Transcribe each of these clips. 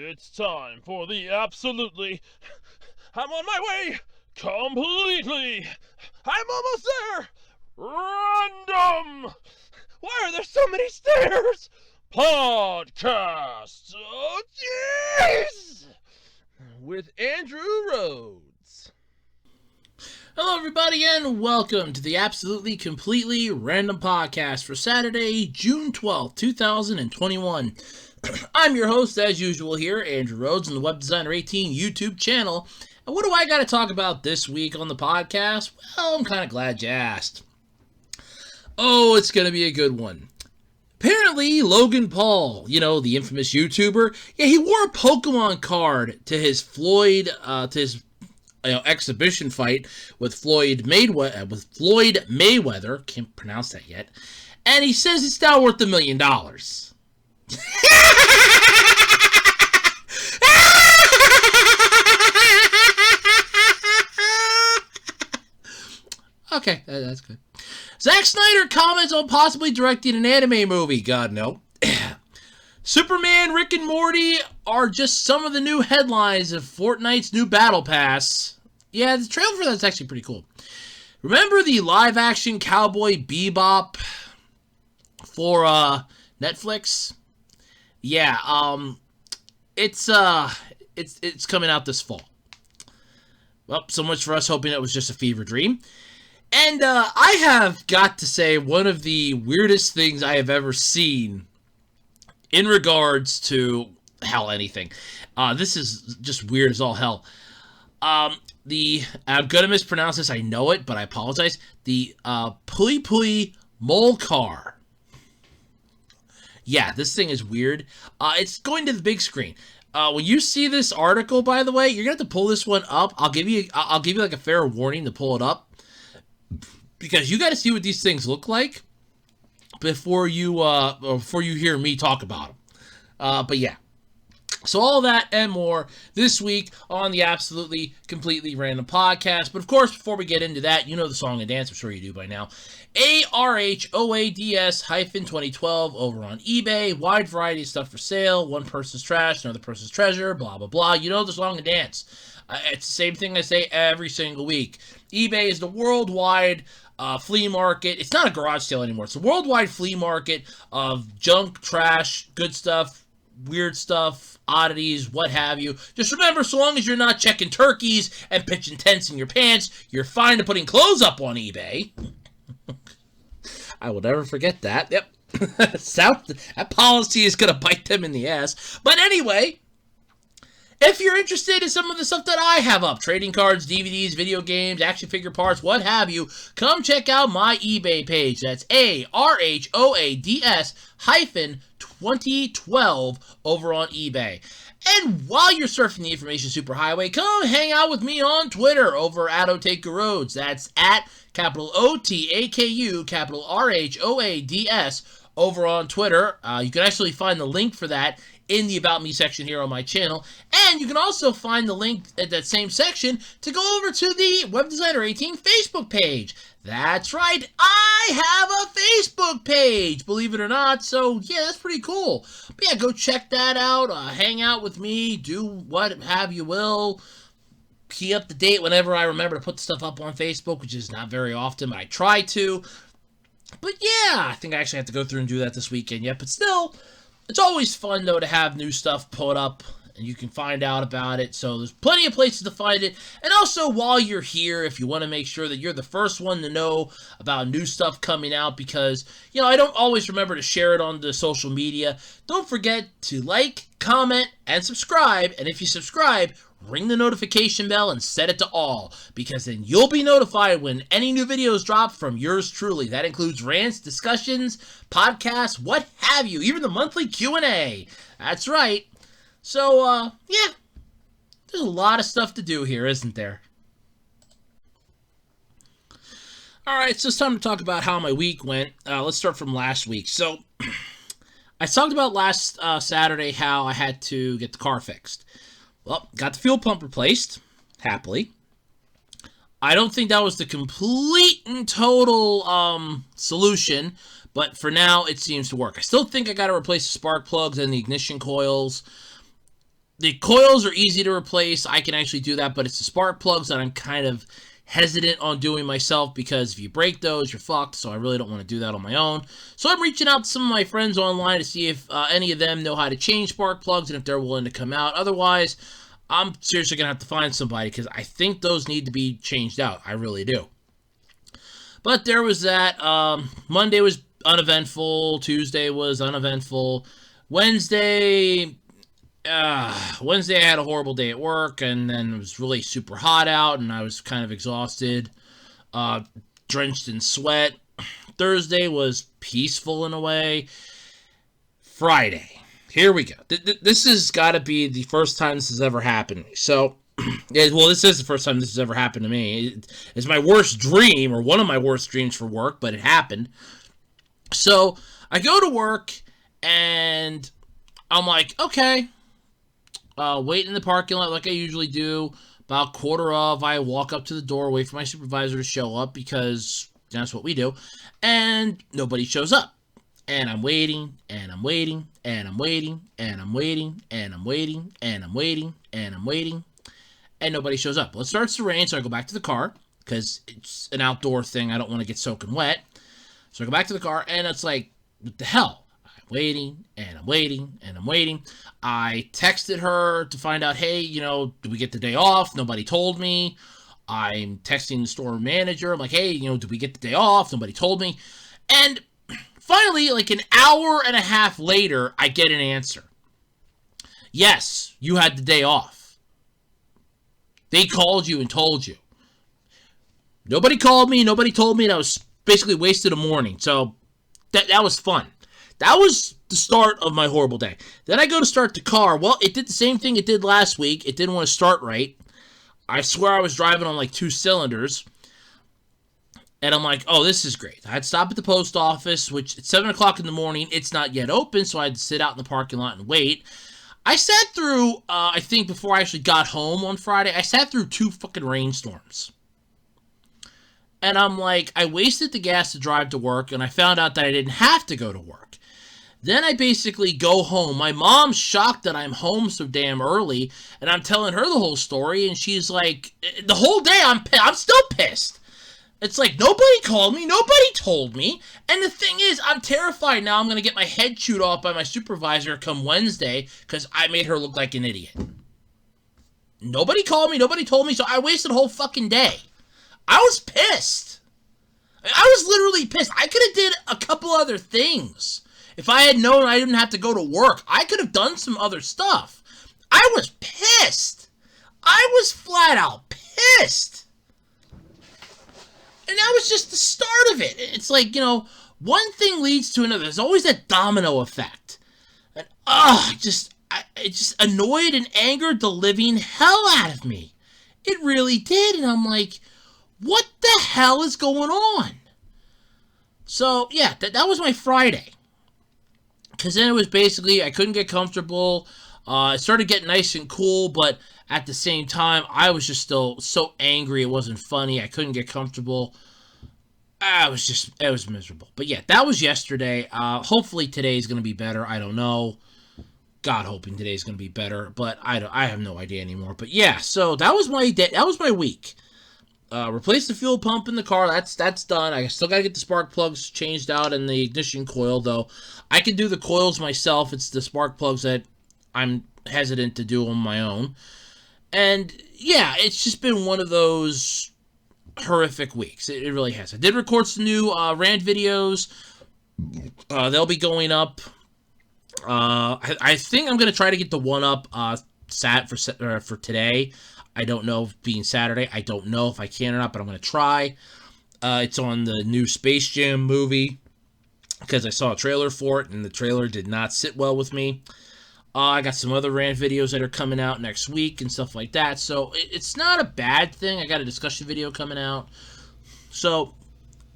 It's time for the absolutely... I'm on my way! Completely! I'm almost there! Random! Why are there so many stairs? Podcast! Oh, jeez! With Andrew Rhodes. Hello, everybody, and welcome to the Absolutely Completely Random Podcast for Saturday, June 12th, 2021. I'm your host, as usual, here, Andrew Rhodes, on the Web Designer 18 YouTube channel. And what do I got to talk about this week on the podcast? Well, I'm kind of glad you asked. Oh, it's going to be a good one. Apparently, Logan Paul, the infamous YouTuber, he wore a Pokemon card to his exhibition fight with Floyd Mayweather. Can't pronounce that yet. And he says it's now worth $1 million. Okay, that's good. Zack Snyder comments on possibly directing an anime movie. God, no. Superman, Rick and Morty are just some of the new headlines of Fortnite's new Battle Pass. Yeah, the trailer for that's actually pretty cool. Remember the live-action Cowboy Bebop for Netflix? Yeah, it's coming out this fall. Well, so much for us hoping it was just a fever dream. And I have got to say, one of the weirdest things I have ever seen in regards to, hell, anything. This is just weird as all hell. I'm going to mispronounce this, I know it, but I apologize. The Pui Pui Molcar. Yeah, this thing is weird. It's going to the big screen. When you see this article, by the way, you're going to have to pull this one up. I'll give you like a fair warning to pull it up, because you got to see what these things look like before you hear me talk about them. But yeah. So all that and more this week on the Absolutely Completely Random Podcast. But of course, before we get into that, you know the song and dance. I'm sure you do by now. ARHOADS-2012 over on eBay. Wide variety of stuff for sale. One person's trash, another person's treasure. Blah, blah, blah. You know the song and dance. It's the same thing I say every single week. eBay is the worldwide flea market. It's not a garage sale anymore. It's a worldwide flea market of junk, trash, good stuff, weird stuff, oddities, what have you. Just remember, so long as you're not checking turkeys and pitching tents in your pants, you're fine to putting clothes up on eBay. I will never forget that. Yep. That policy is going to bite them in the ass. But anyway, if you're interested in some of the stuff that I have up, trading cards, DVDs, video games, action figure parts, what have you, come check out my eBay page. That's ARHOADS-2012 over on eBay. And while you're surfing the information superhighway, come hang out with me on Twitter over at OtakuRhodes. That's at capital OTAKU, capital RHOADS over on Twitter. You can actually find the link for that in the About Me section here on my channel. And you can also find the link at that same section to go over to the Web Designer 18 Facebook page. That's right, I have a Facebook page, believe it or not. So yeah, that's pretty cool. But yeah, go check that out. Hang out with me, do what have you will. Keep up to date whenever I remember to put the stuff up on Facebook, which is not very often, but I try to. But yeah, I think I actually have to go through and do that this weekend yet. But still, it's always fun, though, to have new stuff put up, and you can find out about it. So there's plenty of places to find it. And also, while you're here, if you want to make sure that you're the first one to know about new stuff coming out, because, I don't always remember to share it on the social media, don't forget to like, comment, and subscribe. And if you subscribe, ring the notification bell and set it to all, because then you'll be notified when any new videos drop from yours truly. That includes rants, discussions, podcasts, what have you, even the monthly Q&A. That's right. So, yeah, there's a lot of stuff to do here, isn't there? Alright, so it's time to talk about how my week went. Let's start from last week. So, I talked about last Saturday how I had to get the car fixed. Well, got the fuel pump replaced, happily. I don't think that was the complete and total solution, but for now, it seems to work. I still think I got to replace the spark plugs and the ignition coils. The coils are easy to replace. I can actually do that, but it's the spark plugs that I'm kind of hesitant on doing myself, because if you break those, you're fucked, so I really don't want to do that on my own. So I'm reaching out to some of my friends online to see if any of them know how to change spark plugs and if they're willing to come out. Otherwise, I'm seriously going to have to find somebody, because I think those need to be changed out. I really do. But there was that. Monday was uneventful. Tuesday was uneventful. Wednesday I had a horrible day at work, and then it was really super hot out, and I was kind of exhausted, drenched in sweat. Thursday was peaceful in a way. Friday, here we go. This has got to be the first time this has ever happened to me. So, well, this is the first time this has ever happened to me. It's my worst dream, or one of my worst dreams for work, but it happened. So, I go to work, and I'm like, okay, wait in the parking lot like I usually do. About quarter of, I walk up to the door, wait for my supervisor to show up, because that's what we do. And nobody shows up. And I'm waiting, and I'm waiting, and I'm waiting, and I'm waiting, and I'm waiting, and I'm waiting, and I'm waiting, and nobody shows up. Well, it starts to rain, so I go back to the car, because it's an outdoor thing. I don't want to get soaking wet. So I go back to the car, and it's like, what the hell? I'm waiting, and I'm waiting, and I'm waiting. I texted her to find out, hey, did we get the day off? Nobody told me. I'm texting the store manager. I'm like, hey, did we get the day off? Nobody told me. And finally, like an hour and a half later, I get an answer. Yes, you had the day off. They called you and told you. Nobody called me. Nobody told me. And I was basically wasted a morning. So that was fun. That was the start of my horrible day. Then I go to start the car. Well, it did the same thing it did last week. It didn't want to start right. I swear I was driving on like 2 cylinders. And I'm like, oh, this is great. I had to stop at the post office, which at 7 o'clock in the morning, it's not yet open, so I had to sit out in the parking lot and wait. I sat through, I think before I actually got home on Friday, I sat through 2 fucking rainstorms. And I'm like, I wasted the gas to drive to work, and I found out that I didn't have to go to work. Then I basically go home. My mom's shocked that I'm home so damn early, and I'm telling her the whole story, and she's like, the whole day I'm still pissed. It's like, nobody called me, nobody told me, and the thing is, I'm terrified now I'm going to get my head chewed off by my supervisor come Wednesday, because I made her look like an idiot. Nobody called me, nobody told me, so I wasted a whole fucking day. I was pissed. I was literally pissed. I could have did a couple other things. If I had known I didn't have to go to work, I could have done some other stuff. I was pissed. I was flat out pissed. And that was just the start of it. It's like, one thing leads to another. There's always that domino effect. And, it just annoyed and angered the living hell out of me. It really did. And I'm like, what the hell is going on? So, yeah, that was my Friday. Because then it was basically, I couldn't get comfortable. It started getting nice and cool, but at the same time, I was just still so angry. It wasn't funny. I couldn't get comfortable. It was miserable. But yeah, that was yesterday. Hopefully today's going to be better. I don't know. God, hoping today's going to be better, but I have no idea anymore. But yeah, so that was my day. That was my week. Replace the fuel pump in the car. That's done. I still got to get the spark plugs changed out and the ignition coil, though. I can do the coils myself. It's the spark plugs that I'm hesitant to do on my own. And yeah, it's just been one of those horrific weeks. It really has. I did record some new rant videos. They'll be going up. I think I'm going to try to get the one up for today. I don't know if being Saturday, I don't know if I can or not, but I'm going to try. It's on the new Space Jam movie, because I saw a trailer for it, and the trailer did not sit well with me. I got some other rant videos that are coming out next week and stuff like that, so it's not a bad thing. I got a discussion video coming out. So,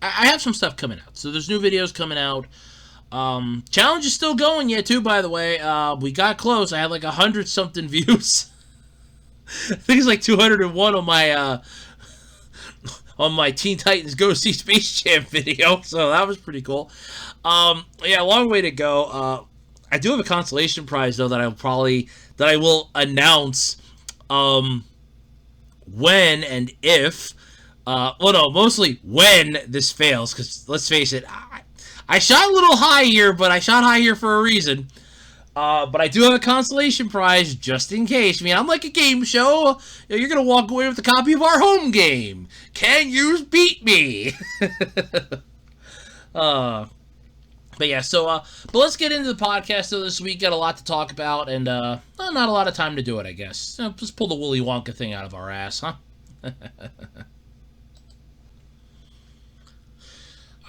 I have some stuff coming out. So, there's new videos coming out. Challenge is still going yet, too, by the way. We got close. I had like 100-something views. I think it's like 201 on my Teen Titans Go See Space Jam video, so that was pretty cool. Yeah, a long way to go. I do have a consolation prize, though, that I'll probably that I will announce when and if. Well, no, mostly when this fails, because let's face it, I shot a little high here, but I shot high here for a reason. But I do have a consolation prize just in case. I mean, I'm like a game show. You're going to walk away with a copy of our home game. Can you beat me? But yeah, but let's get into the podcast though this week. Got a lot to talk about, and not a lot of time to do it, I guess. Just pull the Willy Wonka thing out of our ass, huh?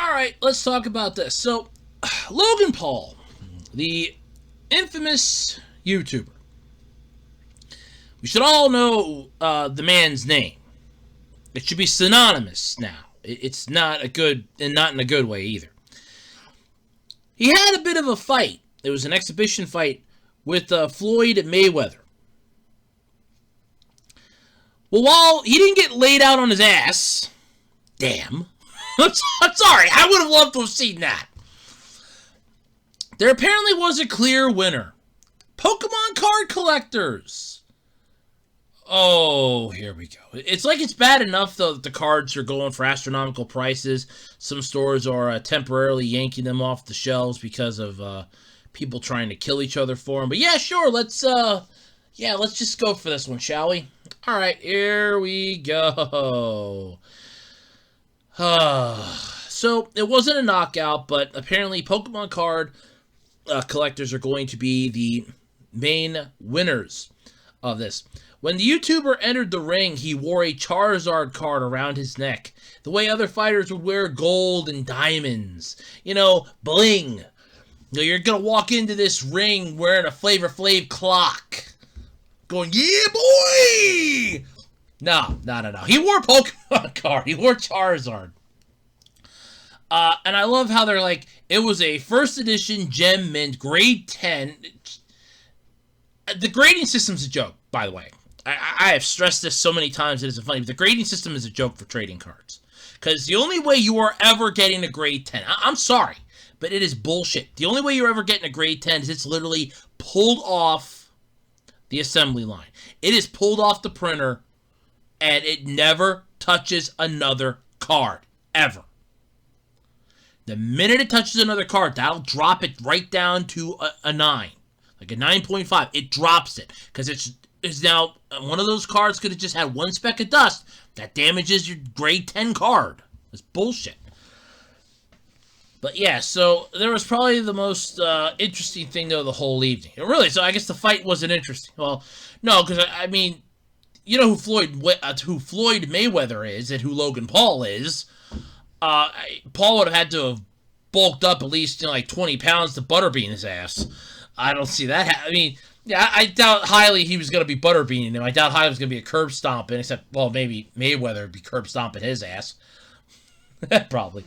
Alright, let's talk about this. So, Logan Paul, the infamous YouTuber. We should all know the man's name. It should be synonymous now. It's not a good, and not in a good way either. He had a bit of a fight. It was an exhibition fight with Floyd Mayweather. Well, while he didn't get laid out on his ass, damn. I'm sorry, I would have loved to have seen that. There apparently was a clear winner. Pokemon card collectors. Oh, here we go. It's like it's bad enough, though, that the cards are going for astronomical prices. Some stores are temporarily yanking them off the shelves because of people trying to kill each other for them. But yeah, sure, let's just go for this one, shall we? All right, here we go. So, it wasn't a knockout, but apparently Pokemon card collectors are going to be the main winners of this. When the YouTuber entered the ring, he wore a Charizard card around his neck, the way other fighters would wear gold and diamonds. You know, bling. You're going to walk into this ring wearing a Flavor Flav clock, going, yeah, boy! No. He wore a Pokemon card. He wore Charizard. And I love how they're like, it was a first edition Gem Mint grade 10. The grading system's a joke, by the way. I have stressed this so many times it isn't funny, but the grading system is a joke for trading cards. Because the only way you are ever getting a grade 10, I'm sorry, but it is bullshit. The only way you're ever getting a grade 10 is it's literally pulled off the assembly line. It is pulled off the printer, and it never touches another card, ever. The minute it touches another card, that'll drop it right down to a 9. Like a 9.5. It drops it. Because it's now, one of those cards could have just had one speck of dust. That damages your grade 10 card. That's bullshit. But yeah, so there was probably the most interesting thing, though, the whole evening. Really, so I guess the fight wasn't interesting. Well, no, because, I mean, you know who Floyd Mayweather is and who Logan Paul is. Paul would have had to have bulked up at least like 20 pounds to butterbean his ass. I don't see that. I mean, yeah, I doubt highly he was going to be butterbeaning him. I doubt highly he was going to be a curb stomping, except, well, maybe Mayweather would be curb stomping his ass. Probably.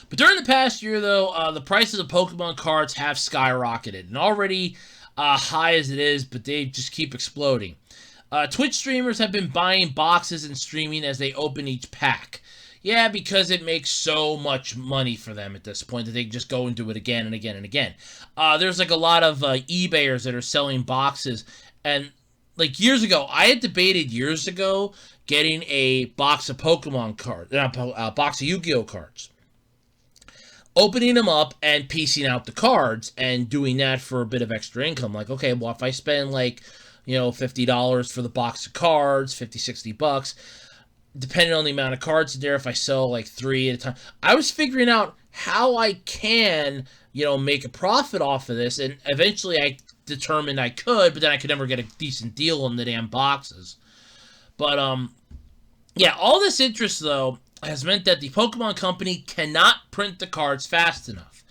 But during the past year, though, the prices of Pokemon cards have skyrocketed. And already high as it is, but they just keep exploding. Twitch streamers have been buying boxes and streaming as they open each pack. Yeah, because it makes so much money for them at this point that they just go and do it again and again and again. There's like a lot of eBayers that are selling boxes. And like years ago, I had debated years ago getting a box of Pokemon cards, a box of Yu-Gi-Oh cards. Opening them up and piecing out the cards and doing that for a bit of extra income. Like, okay, well, if I spend like, $50 for the box of cards, $50-$60, depending on the amount of cards in there, if I sell like 3 at a time, I was figuring out how I can, make a profit off of this, and eventually I determined I could, but then I could never get a decent deal on the damn boxes. But, yeah, all this interest, though, has meant that the Pokemon Company cannot print the cards fast enough.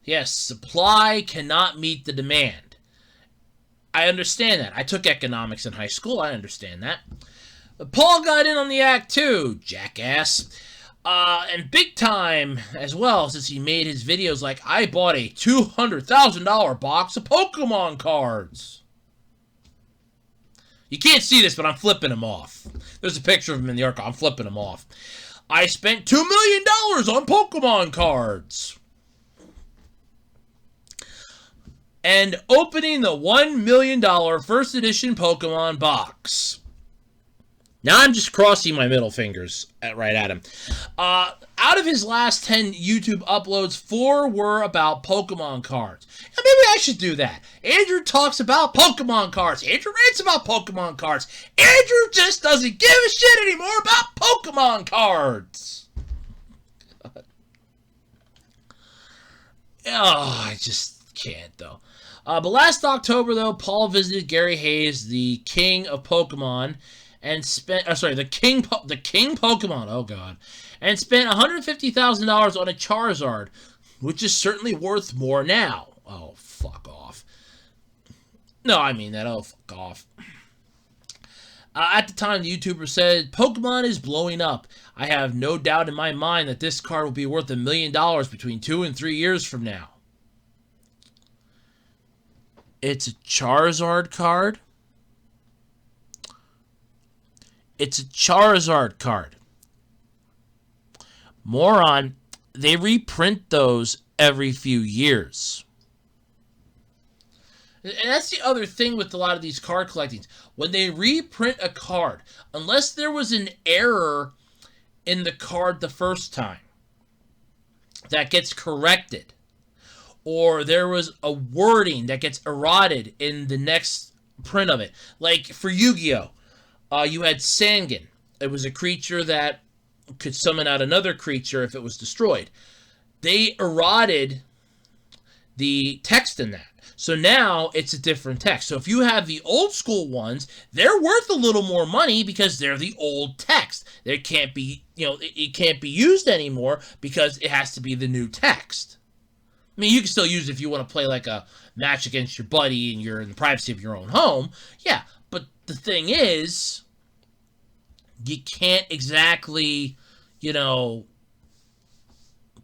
Yes, supply cannot meet the demand. I understand that. I took economics in high school. I understand that. But Paul got in on the act too, jackass. And big time as well, since he made his videos like, I bought a $200,000 box of Pokemon cards. You can't see this, but I'm flipping him off. There's a picture of him in the article. I'm flipping him off. I spent $2 million on Pokemon cards. and opening the $1 million first edition Pokemon box. Now I'm just crossing my middle fingers right at him. Out of his last 10 YouTube uploads, 4 were about Pokemon cards. And maybe I should do that. Andrew talks about Pokemon cards. Andrew rants about Pokemon cards. Andrew just doesn't give a shit anymore about Pokemon cards. Oh, I just can't, though. But last October, though, Paul visited Gary Hayes, the king of Pokemon, and spent, the king Pokemon, oh god, and spent $150,000 on a Charizard, which is certainly worth more now. Oh, fuck off. No, I mean that, oh, fuck off. At the time, the YouTuber said, Pokemon is blowing up. I have no doubt in my mind that this card will be worth $1 million between 2 and 3 years from now. It's a Charizard card? It's a Charizard card. Moron, they reprint those every few years. And that's the other thing with a lot of these card collectings. When they reprint a card, unless there was an error in the card the first time that gets corrected, or there was a wording that gets eroded in the next print of it. Like for Yu-Gi-Oh! You had Sangan. It was a creature that could summon out another creature if it was destroyed. They eroded the text in that. So now it's a different text. So if you have the old school ones, they're worth a little more money because they're the old text. They can't be, it can't be used anymore because it has to be the new text. I mean, you can still use it if you want to play like a match against your buddy and you're in the privacy of your own home. Yeah, but the thing is, you can't exactly,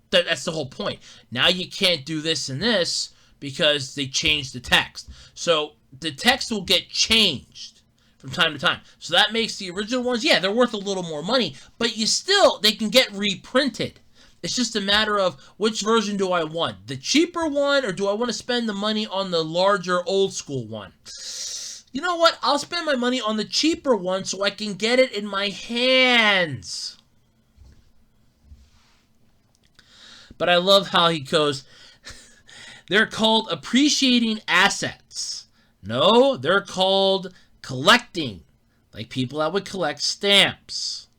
that's the whole point. Now you can't do this and this because they changed the text. So the text will get changed from time to time. So that makes the original ones, yeah, they're worth a little more money, but they can get reprinted. It's just a matter of which version do I want? The cheaper one, or do I want to spend the money on the larger old school one? You know what? I'll spend my money on the cheaper one so I can get it in my hands. But I love how he goes, they're called appreciating assets. No, they're called collecting. Like people that would collect stamps.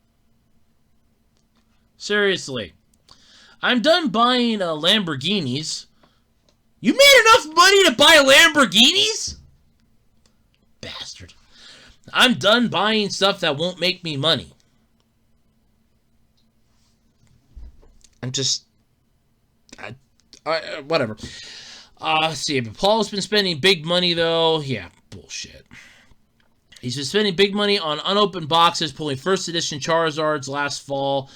Seriously. I'm done buying Lamborghinis. You made enough money to buy Lamborghinis? Bastard. I'm done buying stuff that won't make me money. I'm just... whatever. Let's see. But Paul's been spending big money, though. Yeah, bullshit. He's been spending big money on unopened boxes, pulling first edition Charizards last fall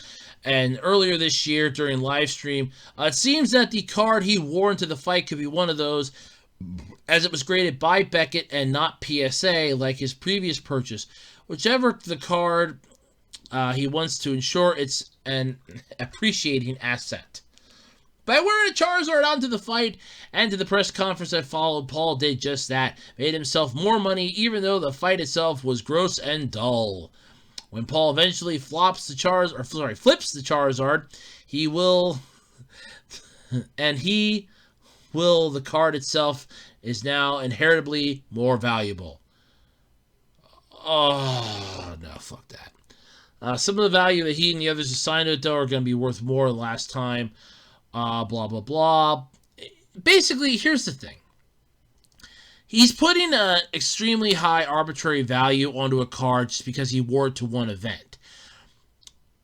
and earlier this year during live stream. It seems that the card he wore into the fight could be one of those, as it was graded by Beckett and not PSA like his previous purchase. Whichever the card, he wants to ensure it's an appreciating asset. By wearing a Charizard onto the fight and to the press conference that followed, Paul did just that. Made himself more money even though the fight itself was gross and dull. When Paul eventually flips the Charizard, the card itself is now inheritably more valuable. Oh, no, fuck that. Some of the value that he and the others assigned to it, though, are going to be worth more than last time. Blah, blah, blah. Basically, here's the thing. He's putting an extremely high arbitrary value onto a card just because he wore it to one event.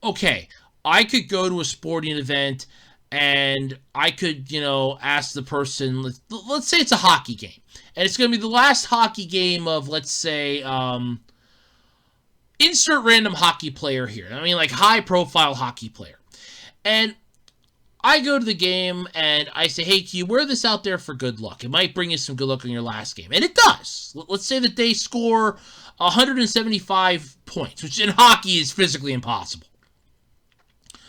Okay, I could go to a sporting event and I could, ask the person, let's say it's a hockey game. And it's going to be the last hockey game of, let's say, insert random hockey player here. I mean, like high-profile hockey player. And I go to the game and I say, hey, can you wear this out there for good luck? It might bring you some good luck in your last game. And it does. Let's say that they score 175 points, which in hockey is physically impossible.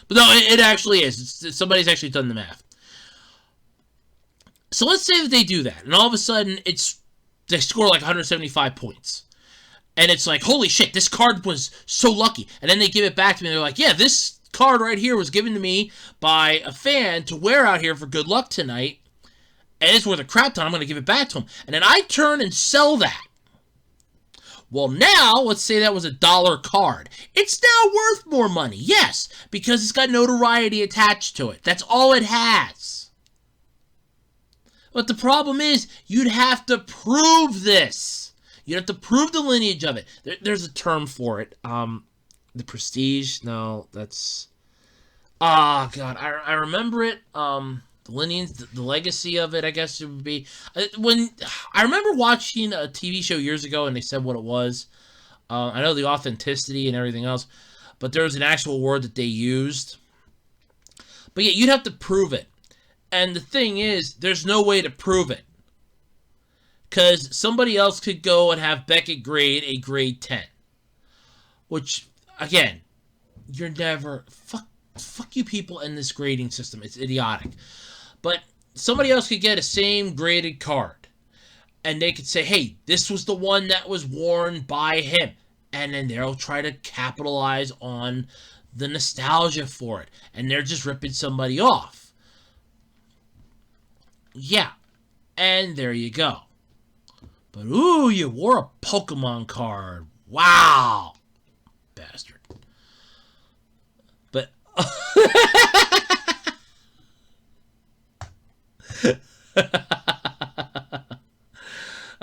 But no, it actually is. Somebody's actually done the math. So let's say that they do that, and all of a sudden they score like 175 points. And it's like, holy shit, this card was so lucky. And then they give it back to me, and they're like, yeah, this card right here was given to me by a fan to wear out here for good luck tonight. And it's worth a crap ton. I'm going to give it back to him. And then I turn and sell that. Well, now, let's say that was $1 card. It's now worth more money, yes, because it's got notoriety attached to it. That's all it has. But the problem is, you'd have to prove this. You'd have to prove the lineage of it. There's a term for it. The prestige? No, that's... Oh, God, I remember it. The lineage, the legacy of it, I guess it would be. When I remember watching a TV show years ago, and they said what it was. I know the authenticity and everything else, but there was an actual word that they used. But yeah, you'd have to prove it. And the thing is, there's no way to prove it. Because somebody else could go and have Beckett grade a grade 10. Which, again, you're never... Fuck you people in this grading system. It's idiotic. But somebody else could get a same graded card. And they could say, hey, this was the one that was worn by him. And then they'll try to capitalize on the nostalgia for it. And they're just ripping somebody off. Yeah. And there you go. But, ooh, you wore a Pokemon card. Wow. Bastard. But...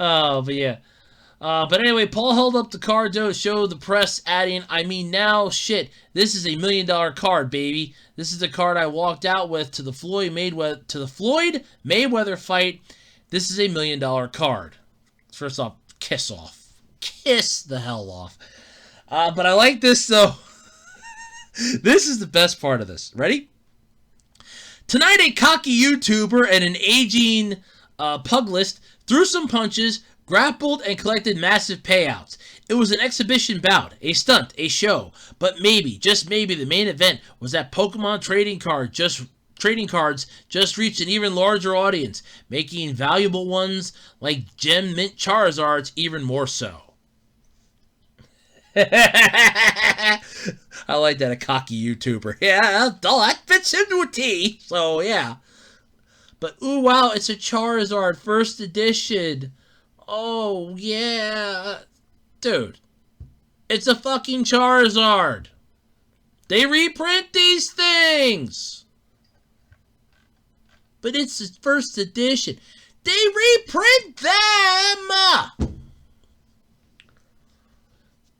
Oh, but yeah. But anyway, Paul held up the card to show the press, adding, I mean, now, shit, this is $1 million card, baby. This is the card I walked out with to the Floyd Mayweather fight. This is $1 million card. First off, kiss off. Kiss the hell off. But I like this, though. This is the best part of this. Ready? Tonight, a cocky YouTuber and an aging pugilist threw some punches, grappled, and collected massive payouts. It was an exhibition bout, a stunt, a show. But maybe, just maybe, the main event was that Pokemon trading cards just reached an even larger audience, making valuable ones like Gem Mint Charizards even more so. I like that, a cocky YouTuber. Yeah, that fits into a T. So, yeah. But, ooh, wow, it's a Charizard first edition. Oh, yeah. Dude, it's a fucking Charizard. They reprint these things. But it's the first edition. They reprint them.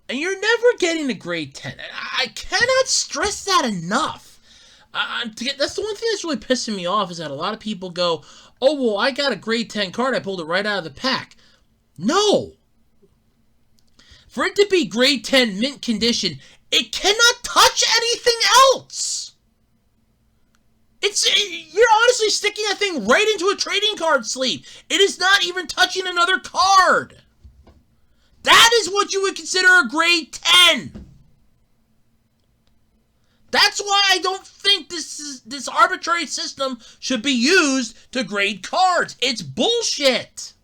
And you're never getting a grade 10. I cannot stress that enough. That's the one thing that's really pissing me off, is that a lot of people go, oh, well, I got a grade 10 card. I pulled it right out of the pack. No. For it to be grade 10 mint condition, it cannot touch anything else. You're honestly sticking that thing right into a trading card sleeve. It is not even touching another card. That is what you would consider a grade 10. That's why I don't think this arbitrary system should be used to grade cards. It's bullshit.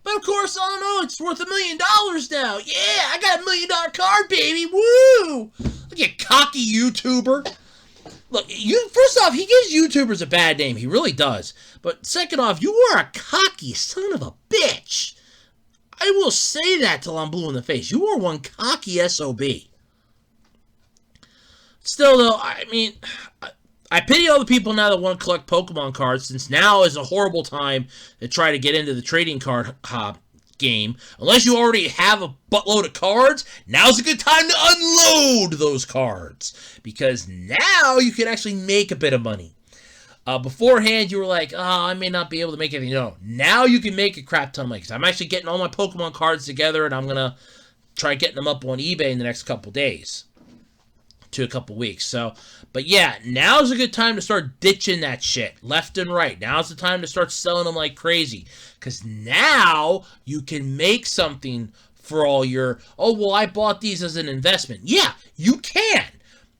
But of course, oh no, it's worth $1 million now. Yeah, I got $1 million card, baby. Woo! Look at cocky YouTuber. Look, first off, he gives YouTubers a bad name. He really does. But second off, you are a cocky son of a bitch. I will say that till I'm blue in the face. You are one cocky SOB. Still, though, I mean, I pity all the people now that want to collect Pokemon cards, since now is a horrible time to try to get into the trading card game. Unless you already have a buttload of cards, now's a good time to unload those cards. Because now you can actually make a bit of money. Beforehand, you were like, oh, I may not be able to make anything. No, now you can make a crap ton of money. Because I'm actually getting all my Pokemon cards together, and I'm going to try getting them up on eBay in the next couple days. To a couple weeks. So, but yeah, now's a good time to start ditching that shit left and right. Now's the time to start selling them like crazy. Because now you can make something for all your, oh, well, I bought these as an investment. Yeah, you can.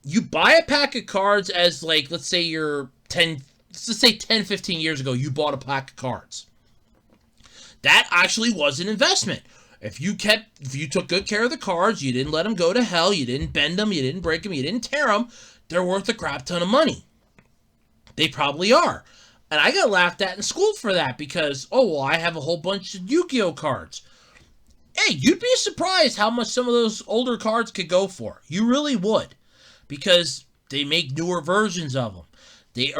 You buy a pack of cards as, like, let's say your 10 let's just say 10, 15 years ago, you bought a pack of cards. That actually was an investment. If you took good care of the cards, you didn't let them go to hell, you didn't bend them, you didn't break them, you didn't tear them, they're worth a crap ton of money. They probably are. And I got laughed at in school for that because, oh, well, I have a whole bunch of Yu-Gi-Oh cards. Hey, you'd be surprised how much some of those older cards could go for. You really would. Because they make newer versions of them. They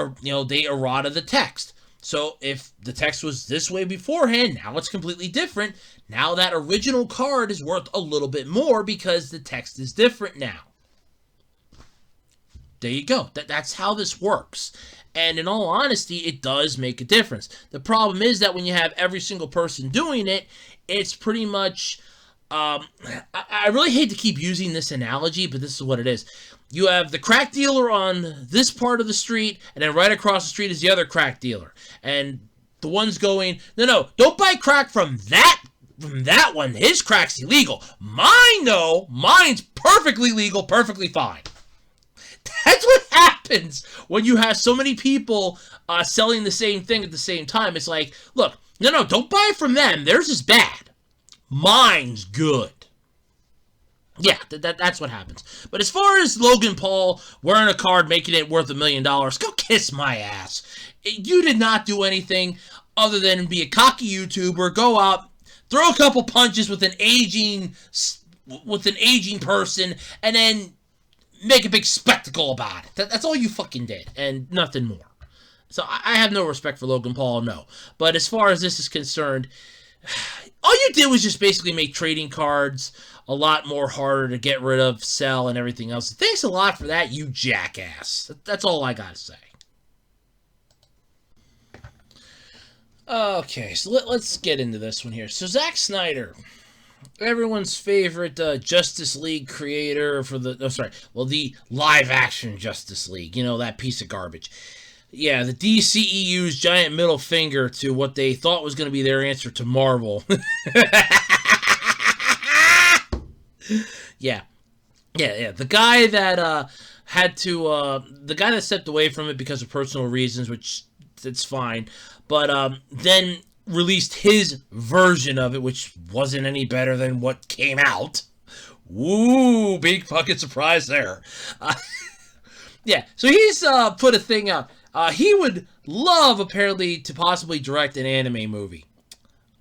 errata the text. So if the text was this way beforehand, now it's completely different. Now that original card is worth a little bit more because the text is different now. There you go. That's how this works. And in all honesty, it does make a difference. The problem is that when you have every single person doing it, it's pretty much... I really hate to keep using this analogy, but this is what it is. You have the crack dealer on this part of the street, and then right across the street is the other crack dealer. And the one's going, no, don't buy crack from that one. His crack's illegal. Mine, though, mine's perfectly legal, perfectly fine. That's what happens when you have so many people selling the same thing at the same time. It's like, look, no, don't buy from them. Theirs is bad. Mine's good. Yeah, that's what happens. But as far as Logan Paul wearing a card making it worth $1 million, go kiss my ass. You did not do anything other than be a cocky YouTuber, go out, throw a couple punches with an aging person, and then make a big spectacle about it. That's all you fucking did, and nothing more. So I have no respect for Logan Paul, no. But as far as this is concerned, all you did was just basically make trading cards a lot more harder to get rid of, sell, and everything else. Thanks a lot for that, you jackass. That's all I gotta say. Okay, so let's get into this one here. So Zack Snyder, everyone's favorite Justice League creator for the live-action Justice League. You know, that piece of garbage. Yeah, the DCEU's giant middle finger to what they thought was going to be their answer to Marvel. Yeah. The guy that the guy that stepped away from it because of personal reasons, which it's fine, but then released his version of it, which wasn't any better than what came out. Woo, big fucking surprise there. Yeah, so he's put a thing out. He would love, apparently, to possibly direct an anime movie.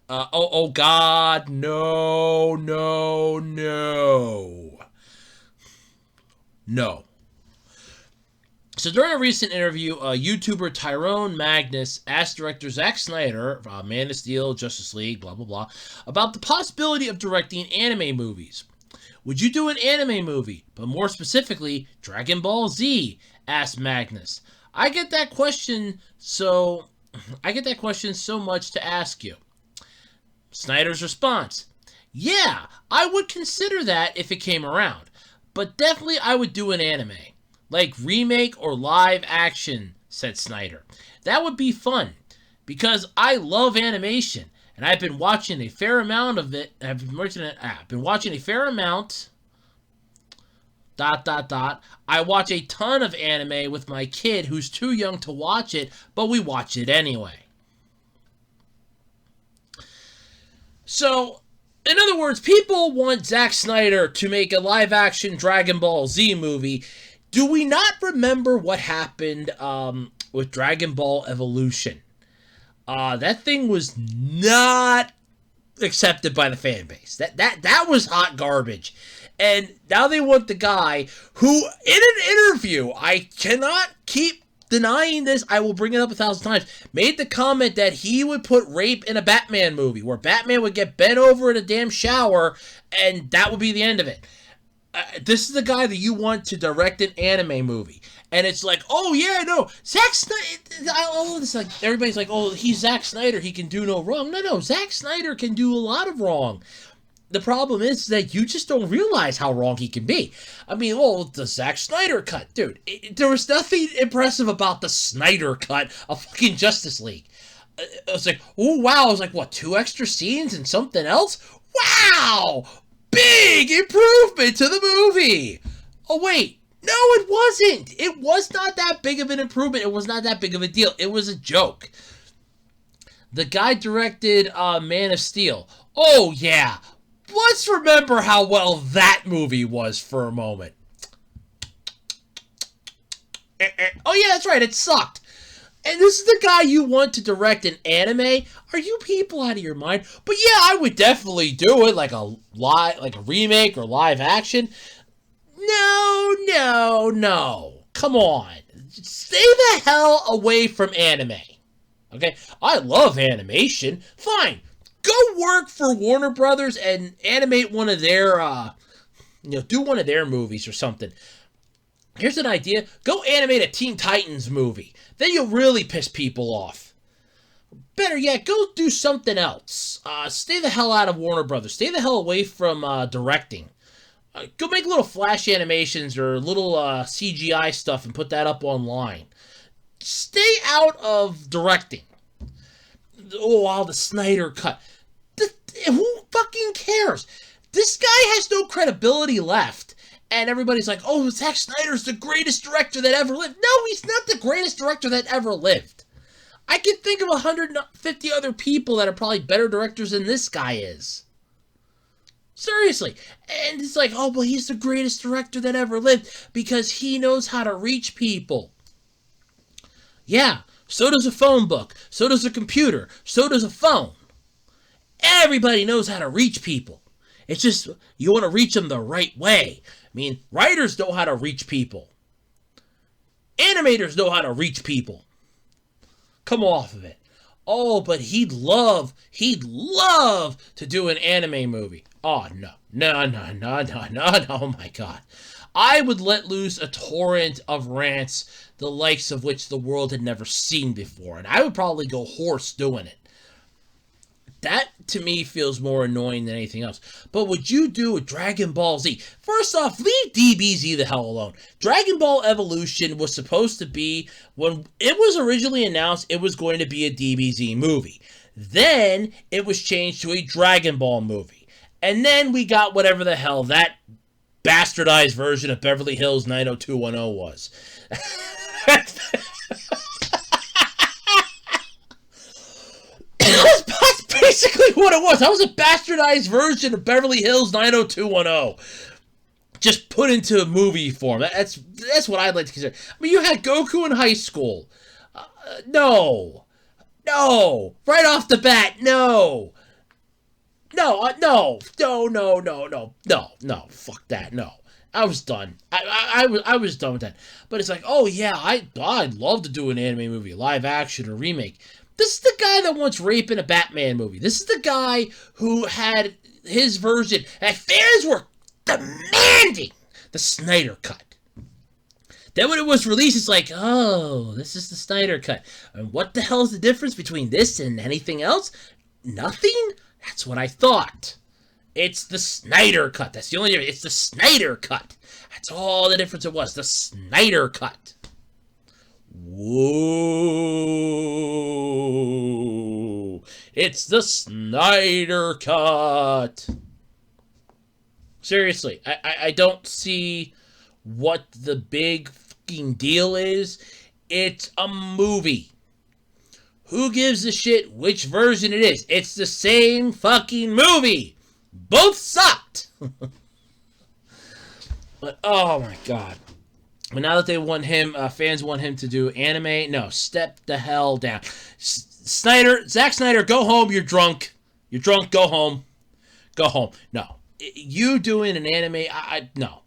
Oh God, no. So during a recent interview, YouTuber Tyrone Magnus asked director Zack Snyder, Man of Steel, Justice League, blah, blah, blah, about the possibility of directing anime movies. Would you do an anime movie? But more specifically, Dragon Ball Z, asked Magnus. I get that question so much to ask you. Snyder's response: yeah, I would consider that if it came around, but definitely I would do an anime. Like remake or live action, said Snyder. That would be fun, because I love animation, and I've been watching a fair amount of it. I've been watching a fair amount... I watch a ton of anime with my kid who's too young to watch it, but we watch it anyway. So, in other words, people want Zack Snyder to make a live-action Dragon Ball Z movie. Do we not remember what happened with Dragon Ball Evolution? That thing was not accepted by the fan base. That was hot garbage. And now they want the guy who, in an interview, I cannot keep denying this, I will bring it up 1,000 times, made the comment that he would put rape in a Batman movie, where Batman would get bent over in a damn shower, and that would be the end of it. This is the guy that you want to direct an anime movie. And it's like, oh yeah, no, Zack Snyder, all of this, like, everybody's like, oh, he's Zack Snyder, he can do no wrong. No, Zack Snyder can do a lot of wrong. The problem is that you just don't realize how wrong he can be. I mean, the Zack Snyder cut. Dude, there was nothing impressive about the Snyder cut of fucking Justice League. It was like, oh, wow. It was like, what, 2 extra scenes and something else? Wow! Big improvement to the movie! Oh, wait. No, it wasn't. It was not that big of an improvement. It was not that big of a deal. It was a joke. The guy directed Man of Steel. Oh, yeah. Let's remember how well that movie was for a moment. Oh, yeah, that's right. It sucked. And this is the guy you want to direct an anime? Are you people out of your mind? But yeah, I would definitely do it like a remake or live action. No. Come on. Stay the hell away from anime. Okay? I love animation. Fine. Go work for Warner Brothers and animate one of their, do one of their movies or something. Here's an idea. Go animate a Teen Titans movie. Then you'll really piss people off. Better yet, go do something else. Stay the hell out of Warner Brothers. Stay the hell away from directing. Go make little flash animations or little CGI stuff and put that up online. Stay out of directing. Oh, wow, the Snyder Cut. Who fucking cares? This guy has no credibility left. And everybody's like, oh, Zack Snyder's the greatest director that ever lived. No, he's not the greatest director that ever lived. I can think of 150 other people that are probably better directors than this guy is. Seriously. And it's like, oh, well, he's the greatest director that ever lived because he knows how to reach people. Yeah, so does a phone book. So does a computer. So does a phone. Everybody knows how to reach people. It's just, you want to reach them the right way. I mean, writers know how to reach people. Animators know how to reach people. Come off of it. Oh, but he'd love to do an anime movie. Oh, no, oh my God. I would let loose a torrent of rants, the likes of which the world had never seen before, and I would probably go hoarse doing it. That, to me, feels more annoying than anything else. But would you do a Dragon Ball Z? First off, leave DBZ the hell alone. Dragon Ball Evolution was supposed to be, when it was originally announced, it was going to be a DBZ movie. Then, it was changed to a Dragon Ball movie. And then we got whatever the hell that bastardized version of Beverly Hills 90210 was. That's basically what it was. That was a bastardized version of Beverly Hills 90210. Just put into a movie form. That's what I'd like to consider. I mean, you had Goku in high school. No. Right off the bat, no. No. Fuck that, no. I was done. I was done with that. But it's like, oh yeah, I'd love to do an anime movie, live action or remake. This is the guy that wants rape in a Batman movie. This is the guy who had his version, and fans were demanding the Snyder Cut. Then when it was released, it's like, oh, this is the Snyder Cut. And what the hell is the difference between this and anything else? Nothing? That's what I thought. It's the Snyder Cut. That's the only difference. It's the Snyder Cut. That's all the difference it was. The Snyder Cut. Whoa. It's the Snyder Cut. Seriously, I don't see what the big fucking deal is. It's a movie. Who gives a shit which version it is? It's the same fucking movie. Both sucked. But, oh my God. But now that they want him, fans want him to do anime, no, step the hell down. Zack Snyder, go home, you're drunk. You're drunk, go home. Go home. No. You doing an anime, no.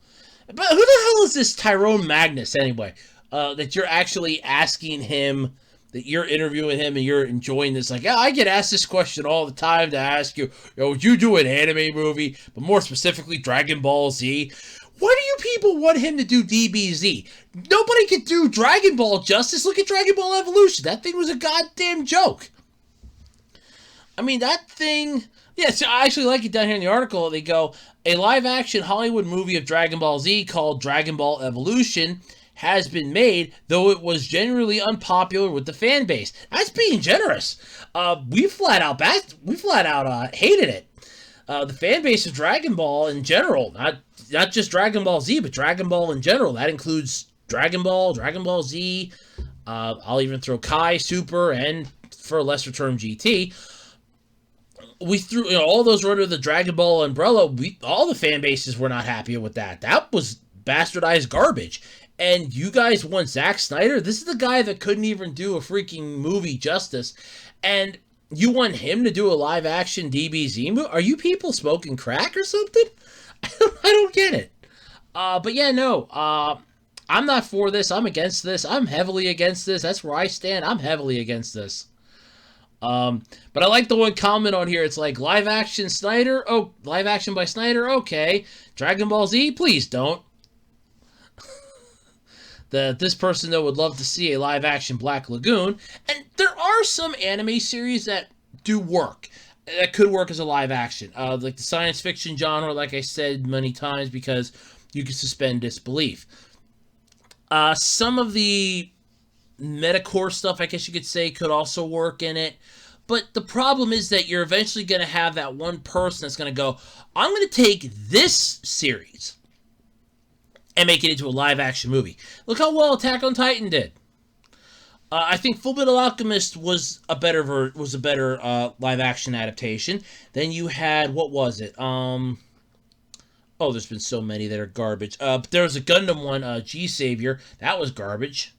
But who the hell is this Tyrone Magnus, anyway? That you're actually asking him, that you're interviewing him and you're enjoying this. Like, yeah, I get asked this question all the time to ask you, would you do an anime movie, but more specifically Dragon Ball Z? Why do you people want him to do DBZ? Nobody could do Dragon Ball justice. Look at Dragon Ball Evolution. That thing was a goddamn joke. I mean, that thing... Yeah, so I actually like it down here in the article. They go, a live-action Hollywood movie of Dragon Ball Z called Dragon Ball Evolution has been made, though it was generally unpopular with the fan base. That's being generous. We flat out hated it. the fan base of Dragon Ball in general, not just Dragon Ball Z, but Dragon Ball in general. That includes Dragon Ball, Dragon Ball Z. I'll even throw Kai, Super, and for a lesser term, GT. We threw all those were under the Dragon Ball umbrella. All the fan bases were not happy with that. That was bastardized garbage. And you guys want Zack Snyder? This is the guy that couldn't even do a freaking movie justice. And you want him to do a live-action DBZ movie? Are you people smoking crack or something? I don't get it. But yeah, no. I'm not for this. I'm against this. I'm heavily against this. That's where I stand. I'm heavily against this. But I like the one comment on here. It's like, live-action Snyder? Oh, live-action by Snyder? Okay. Dragon Ball Z? Please don't. This person, though, would love to see a live-action Black Lagoon. And there are some anime series that do work. That could work as a live-action. Like the science fiction genre, like I said many times, because you can suspend disbelief. Some of the metacore stuff, I guess you could say, could also work in it. But the problem is that you're eventually going to have that one person that's going to go, I'm going to take this series and make it into a live-action movie. Look how well Attack on Titan did. I think Fullmetal Alchemist was a better live-action adaptation. Then you had, what was it? Oh, there's been so many that are garbage. There was a Gundam one, G-Savior. That was garbage.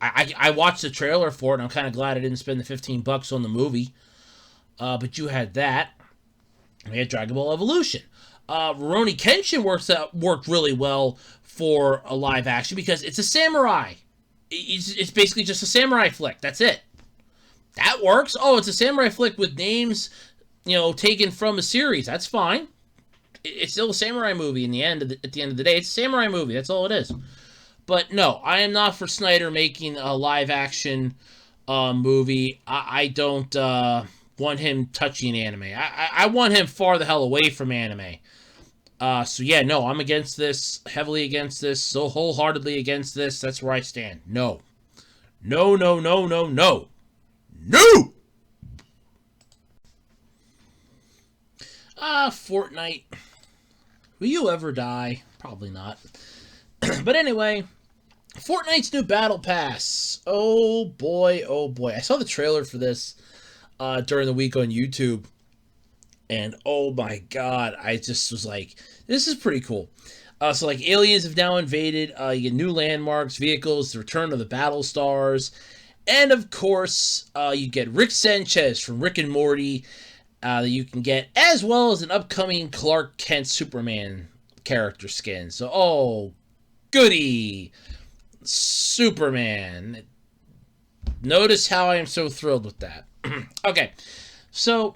I watched the trailer for it, and I'm kind of glad I didn't spend the $15 on the movie. But you had that. We had Dragon Ball Evolution. Rurouni Kenshin worked really well for a live action because it's a samurai. It's basically just a samurai flick. That's it. That works. Oh, it's a samurai flick with names, taken from a series. That's fine. It's still a samurai movie at the end of the day. It's a samurai movie. That's all it is. But no, I am not for Snyder making a live action movie. I don't want him touching anime. I want him far the hell away from anime. So yeah, no, I'm against this, heavily against this, so wholeheartedly against this. That's where I stand. No. No, no, no, no, no. No! Fortnite. Will you ever die? Probably not. But anyway, Fortnite's new Battle Pass. Oh boy, oh boy. I saw the trailer for this during the week on YouTube. And oh my god, I just was like, this is pretty cool. So like aliens have now invaded, you get new landmarks, vehicles, the return of the battle stars, and of course, you get Rick Sanchez from Rick and Morty that you can get, as well as an upcoming Clark Kent Superman character skin. So, oh, goody! Superman. Notice how I am so thrilled with that. Okay, so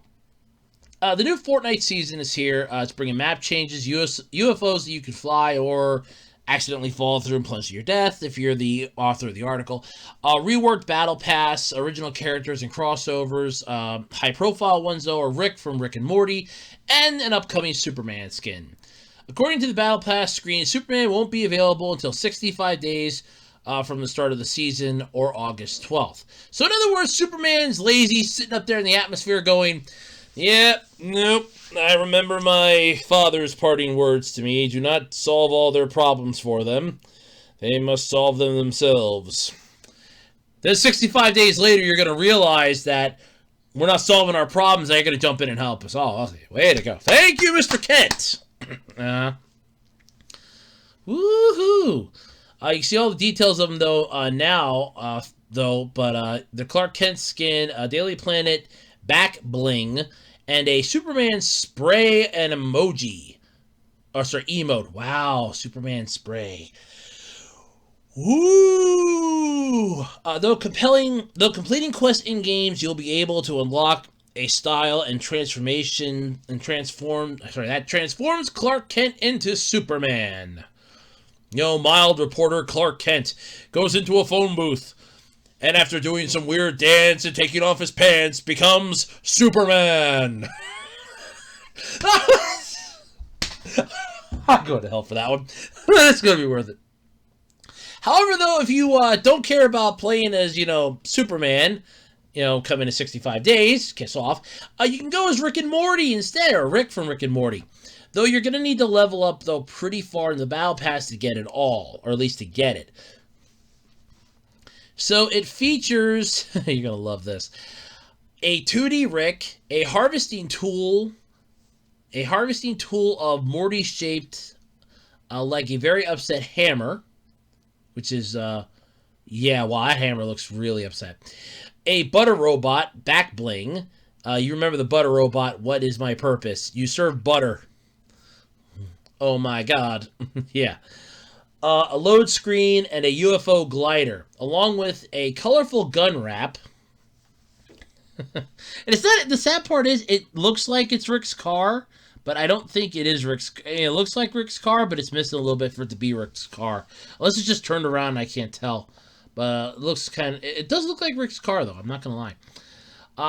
the new Fortnite season is here. It's bringing map changes, UFOs that you can fly or accidentally fall through and plunge to your death if you're the author of the article. Reworked Battle Pass, original characters and crossovers. High-profile ones, though, are Rick from Rick and Morty, and an upcoming Superman skin. According to the Battle Pass screen, Superman won't be available until 65 days from the start of the season, or August 12th. So in other words, Superman's lazy, sitting up there in the atmosphere going, yeah, nope, I remember my father's parting words to me. Do not solve all their problems for them. They must solve them themselves. Then 65 days later, you're going to realize that we're not solving our problems. They're going to jump in and help us. Oh, okay. Way to go. Thank you, Mr. Kent. Woohoo. You can see all the details of them, though, now, but the Clark Kent skin, Daily Planet back bling, and a Superman spray and emoji. Oh, sorry, emote. Wow, Superman spray. Woo! Though completing quests in games, you'll be able to unlock a style and transformation and that transforms Clark Kent into Superman. Mild reporter Clark Kent goes into a phone booth, and after doing some weird dance and taking off his pants, becomes Superman. I'll go to hell for that one. It's going to be worth it. However, though, if you don't care about playing as, Superman, come in 65 days, kiss off. You can go as Rick and Morty instead, or Rick from Rick and Morty. Though you're going to need to level up, though, pretty far in the Battle Pass to get it all, or at least to get it. So it features, you're going to love this, a 2D Rick, a harvesting tool of Morty-shaped, like a very upset hammer, which is, that hammer looks really upset. A butter robot, back bling. You remember the butter robot, what is my purpose? You serve butter. Oh my god. Yeah. A load screen, and a UFO glider, along with a colorful gun wrap. And it's not, the sad part is, it looks like it's Rick's car, but I don't think it is Rick's. It looks like Rick's car, but it's missing a little bit for it to be Rick's car. Unless it's just turned around and I can't tell. But it looks it does look like Rick's car, though, I'm not going to lie.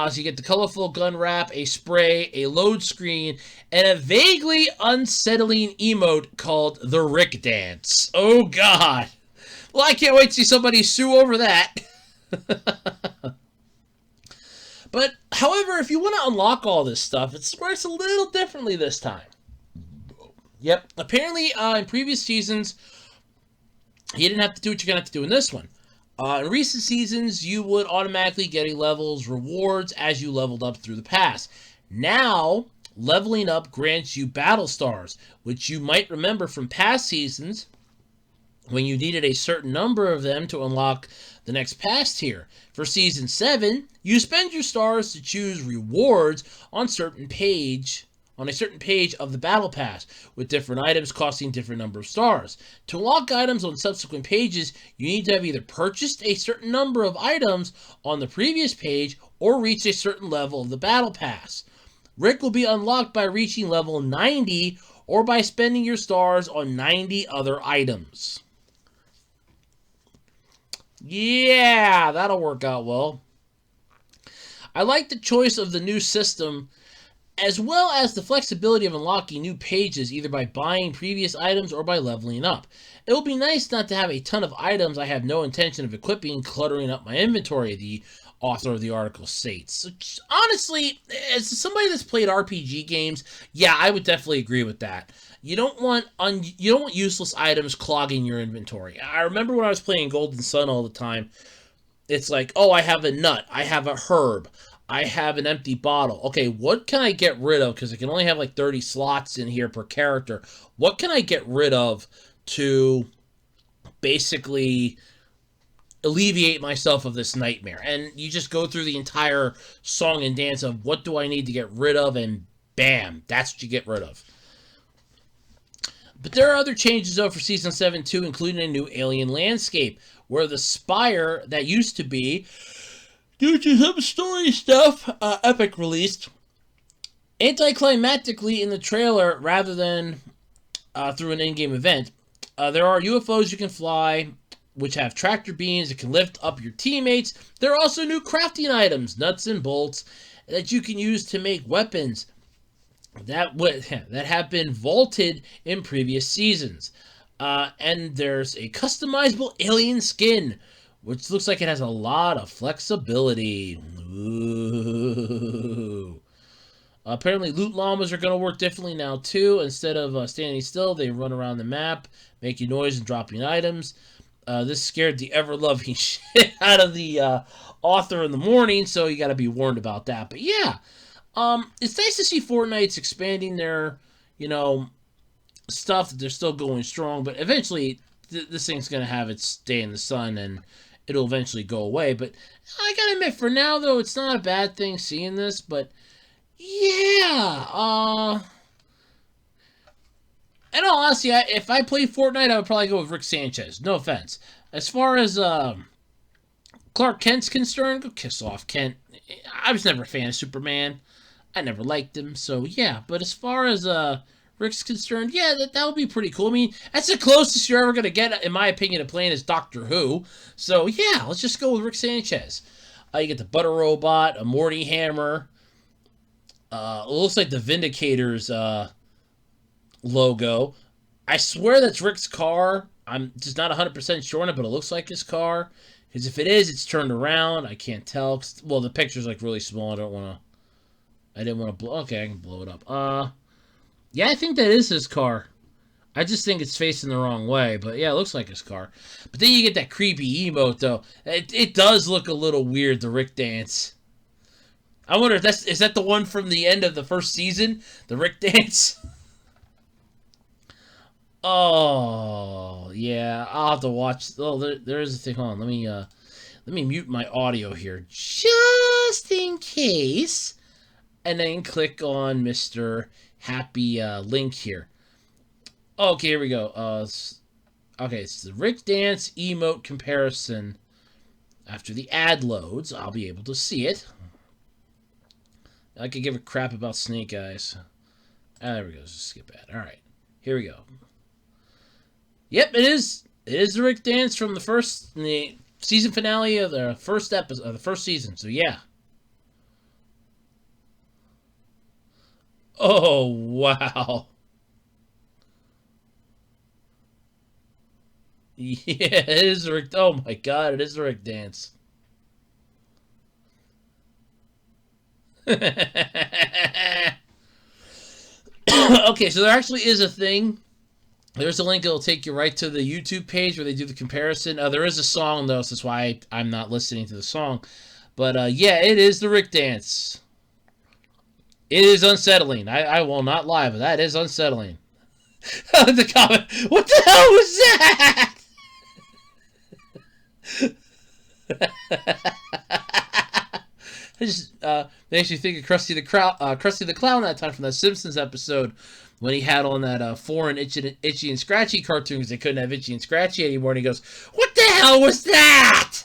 So you get the colorful gun wrap, a spray, a load screen, and a vaguely unsettling emote called the Rick Dance. Oh, God. Well, I can't wait to see somebody sue over that. But, however, if you want to unlock all this stuff, it works a little differently this time. Yep. Apparently, in previous seasons, you didn't have to do what you're going to have to do in this one. In recent seasons, you would automatically get a level's rewards as you leveled up through the pass. Now, leveling up grants you battle stars, which you might remember from past seasons when you needed a certain number of them to unlock the next pass tier. For Season 7, you spend your stars to choose rewards on a certain page of the Battle Pass, with different items costing different number of stars. To unlock items on subsequent pages, you need to have either purchased a certain number of items on the previous page or reach a certain level of the Battle Pass. Rick will be unlocked by reaching level 90 or by spending your stars on 90 other items. Yeah, that'll work out well. I like the choice of the new system, as well as the flexibility of unlocking new pages either by buying previous items or by leveling up. It will be nice not to have a ton of items I have no intention of equipping cluttering up my inventory, the author of the article states. Honestly, as somebody that's played RPG games, yeah, I would definitely agree with that. You don't want useless items clogging your inventory. I remember when I was playing Golden Sun all the time, it's like, oh, I have a nut, I have a herb, I have an empty bottle. Okay, what can I get rid of? Because I can only have like 30 slots in here per character. What can I get rid of to basically alleviate myself of this nightmare? And you just go through the entire song and dance of what do I need to get rid of, and bam, that's what you get rid of. But there are other changes, though, for Season 7, too, including a new alien landscape, where the spire that used to be, due to some story stuff, Epic released, anticlimactically in the trailer rather than through an in-game event. There are UFOs you can fly, which have tractor beams that can lift up your teammates. There are also new crafting items, nuts and bolts, that you can use to make weapons that have been vaulted in previous seasons. And there's a customizable alien skin, which looks like it has a lot of flexibility. Ooh. Apparently, loot llamas are going to work differently now, too. Instead of standing still, they run around the map, making noise and dropping items. This scared the ever-loving shit out of the author in the morning, so you got to be warned about that. But yeah, it's nice to see Fortnite's expanding their, stuff. They're still going strong, but eventually this thing's going to have its day in the sun, and it'll eventually go away. But I got to admit, for now, though, it's not a bad thing seeing this, but yeah, in all honesty, if I played Fortnite, I would probably go with Rick Sanchez. No offense. As far as Clark Kent's concerned, go kiss off, Kent. I was never a fan of Superman. I never liked him, so yeah. But as far as Rick's concerned, yeah, that would be pretty cool. I mean, that's the closest you're ever going to get, in my opinion, to playing as Doctor Who. So yeah, let's just go with Rick Sanchez. You get the Butter Robot, a Morty Hammer. It looks like the Vindicators logo. I swear that's Rick's car. I'm just not 100% sure on it, but it looks like his car. Because if it is, it's turned around. I can't tell. Well, the picture's like really small. I didn't want to blow. Okay, I can blow it up. Yeah, I think that is his car. I just think it's facing the wrong way. But yeah, it looks like his car. But then you get that creepy emote, though. It does look a little weird, the Rick dance. I wonder if is that the one from the end of the first season? The Rick dance? Oh, yeah. I'll have to watch. Oh, there is a thing. Hold on. Let me mute my audio here just in case. And then click on Mr. Happy Link here. Okay, here we go. Okay, it's the Rick Dance emote comparison. After the ad loads, I'll be able to see it. I could give a crap about Snake Eyes. There we go. Just skip ad. All right, here we go. Yep, it is. It is the Rick Dance from the season finale of the first episode of the first season. So yeah. Oh wow. Yeah, it is the Rick. Oh my god, it is the Rick Dance. Okay, so there actually is a thing. There's a link that'll take you right to the YouTube page where they do the comparison. There is a song, though, so that's why I'm not listening to the song. But, yeah, it is the Rick Dance. It is unsettling. I will not lie, but that is unsettling. The comment, what the hell was that? It just makes you think of Krusty the Clown that time from that Simpsons episode when he had on that foreign Itchy and Scratchy cartoon because they couldn't have Itchy and Scratchy anymore, and he goes, "What the hell was that?"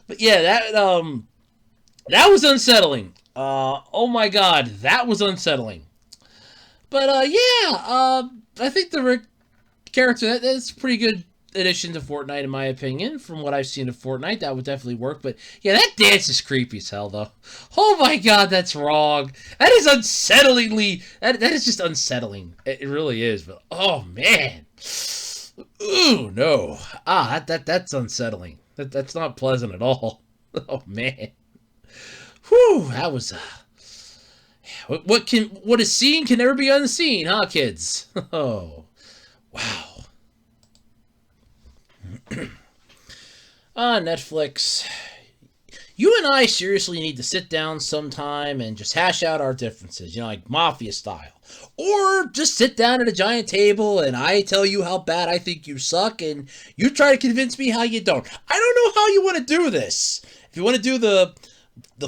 But yeah, that was unsettling. Oh my god, that was unsettling. But yeah, I think the Rick character that's a pretty good addition to Fortnite, in my opinion. From what I've seen of Fortnite, that would definitely work. But yeah, that dance is creepy as hell, though. Oh my god, that's wrong. That is unsettlingly. That is just unsettling. It really is. But oh man, ooh no. That's unsettling. That's not pleasant at all. Oh man. Whew, that was. What is seen can never be unseen, huh, kids? Oh, wow. Netflix. You and I seriously need to sit down sometime and just hash out our differences, like mafia style. Or just sit down at a giant table and I tell you how bad I think you suck and you try to convince me how you don't. I don't know how you want to do this. If you want to do the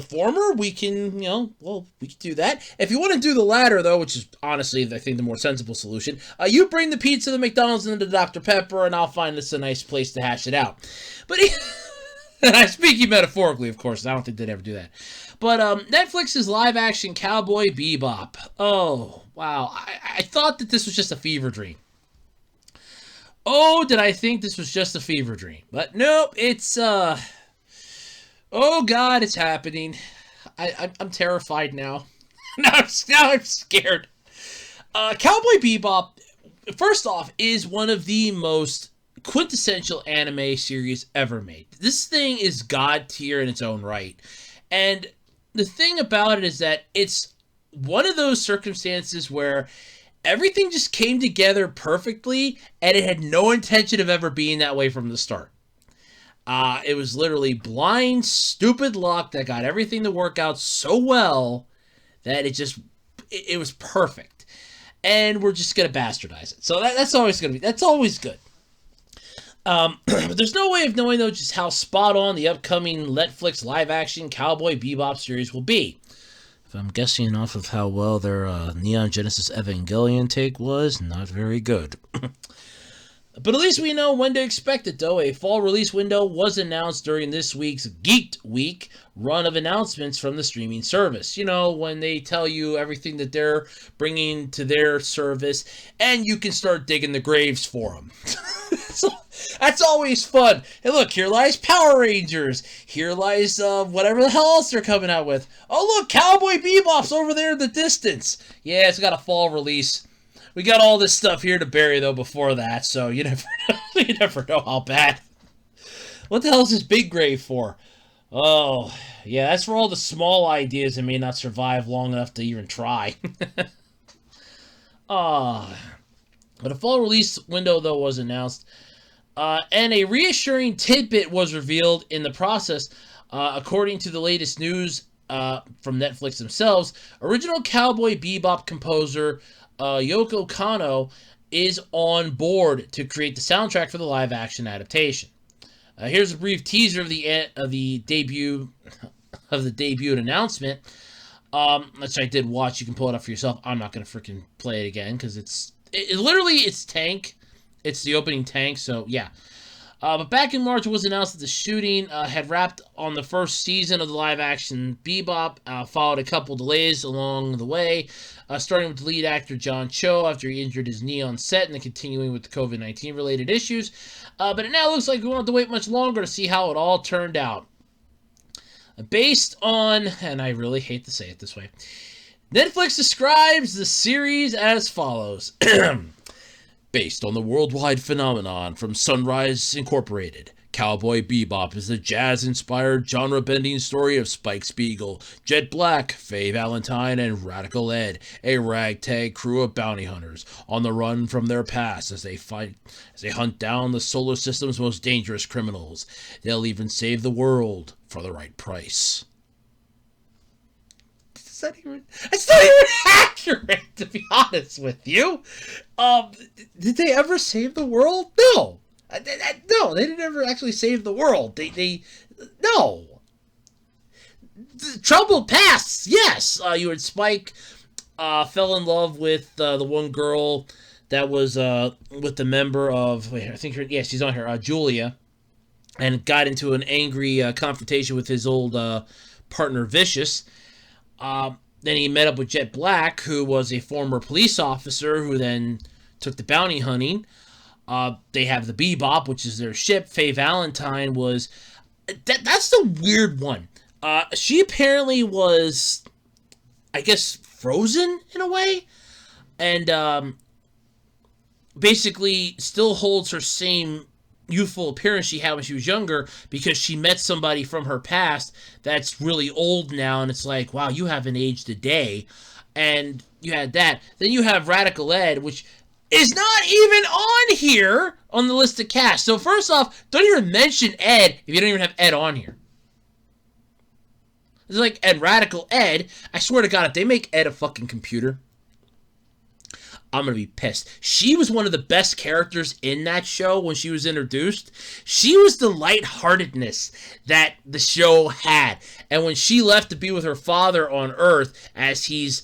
former, we can, we can do that. If you want to do the latter, though, which is honestly, I think, the more sensible solution, you bring the pizza, the McDonald's, and the Dr. Pepper, and I'll find us a nice place to hash it out. But I'm speaking metaphorically, of course. I don't think they'd ever do that. But Netflix's live-action Cowboy Bebop. Oh, wow. I thought that this was just a fever dream. Oh, did I think this was just a fever dream? But nope, it's, oh God, it's happening. I'm terrified now. now I'm scared. Cowboy Bebop, first off, is one of the most quintessential anime series ever made. This thing is god tier in its own right. And the thing about it is that it's one of those circumstances where everything just came together perfectly and it had no intention of ever being that way from the start. It was literally blind, stupid luck that got everything to work out so well that it was perfect. And we're just going to bastardize it. So that's always good. But there's no way of knowing, though, just how spot on the upcoming Netflix live-action Cowboy Bebop series will be. If I'm guessing off of how well their Neon Genesis Evangelion take was, not very good. But at least we know when to expect it, though. A fall release window was announced during this week's Geeked Week run of announcements from the streaming service. When they tell you everything that they're bringing to their service, and you can start digging the graves for them. So, that's always fun. Hey, look, here lies Power Rangers. Here lies whatever the hell else they're coming out with. Oh, look, Cowboy Bebop's over there in the distance. Yeah, it's got a fall release. we got all this stuff here to bury though before that, so you never you never know how bad. What the hell is this big grave for? Oh, yeah, that's for all the small ideas that may not survive long enough to even try. But a fall release window, though, was announced. And a reassuring tidbit was revealed in the process. According to the latest news from Netflix themselves, original Cowboy Bebop composer Yoko Kanno is on board to create the soundtrack for the live-action adaptation. Here's a brief teaser of the debut announcement, which I did watch. You can pull it up for yourself. I'm not gonna freaking play it again because it's Tank. It's the opening Tank. So yeah. But back in March, it was announced that the shooting had wrapped on the first season of the live-action Bebop, followed a couple delays along the way, starting with the lead actor John Cho after he injured his knee on set and then continuing with the COVID-19 related issues. But it now looks like we won't have to wait much longer to see how it all turned out. Based on, and I really hate to say it this way, Netflix describes the series as follows. Based on the worldwide phenomenon from Sunrise Incorporated, Cowboy Bebop is the jazz-inspired, genre-bending story of Spike Spiegel, Jet Black, Faye Valentine, and Radical Ed, a ragtag crew of bounty hunters on the run from their past as they hunt down the solar system's most dangerous criminals. They'll even save the world for the right price. It's not even accurate, to be honest with you. Did they ever save the world? No. No, they didn't ever actually save the world. No. The troubled past, yes. You had Spike fell in love with the one girl that was with the member of, she's on here, Julia, and got into an angry confrontation with his old partner, Vicious. Then he met up with Jet Black, who was a former police officer who then took the bounty hunting. They have the Bebop, which is their ship. Faye Valentine was... That's the weird one. She apparently was, I guess, frozen in a way. And basically still holds her same youthful appearance she had when she was younger because she met somebody from her past that's really old now, and it's like, wow, you haven't aged a day. And you had that. Then you have Radical Ed, which is not even on here on the list of cast. So first off, don't even mention Ed if you don't even have Ed on here. It's like Radical Ed. I swear to God, if they make Ed a fucking computer, I'm going to be pissed. She was one of the best characters in that show when she was introduced. She was the lightheartedness that the show had. And when she left to be with her father on Earth as he's,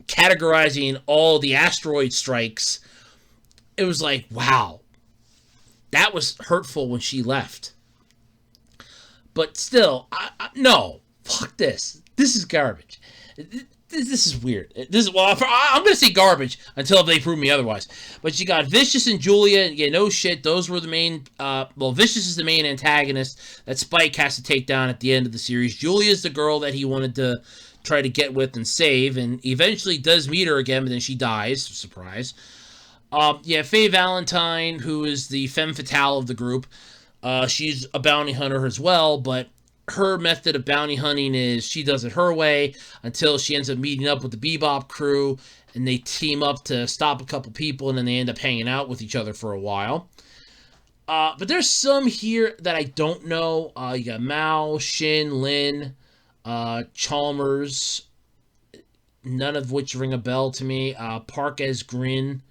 categorizing all the asteroid strikes, it was like, wow. That was hurtful when she left. But still, no. Fuck this. This is garbage. This is weird. I'm going to say garbage until they prove me otherwise. But you got Vicious and Julia. Yeah, no shit. Those were the main... Vicious is the main antagonist that Spike has to take down at the end of the series. Julia's the girl that he wanted to try to get with and save, and eventually does meet her again, but then she dies. Surprise. Faye Valentine, who is the femme fatale of the group. She's a bounty hunter as well, but her method of bounty hunting is she does it her way until she ends up meeting up with the Bebop crew, and they team up to stop a couple people, and then they end up hanging out with each other for a while. But there's some here that I don't know. You got Mao, Shin, Lin, Chalmers, none of which ring a bell to me. Park as Green.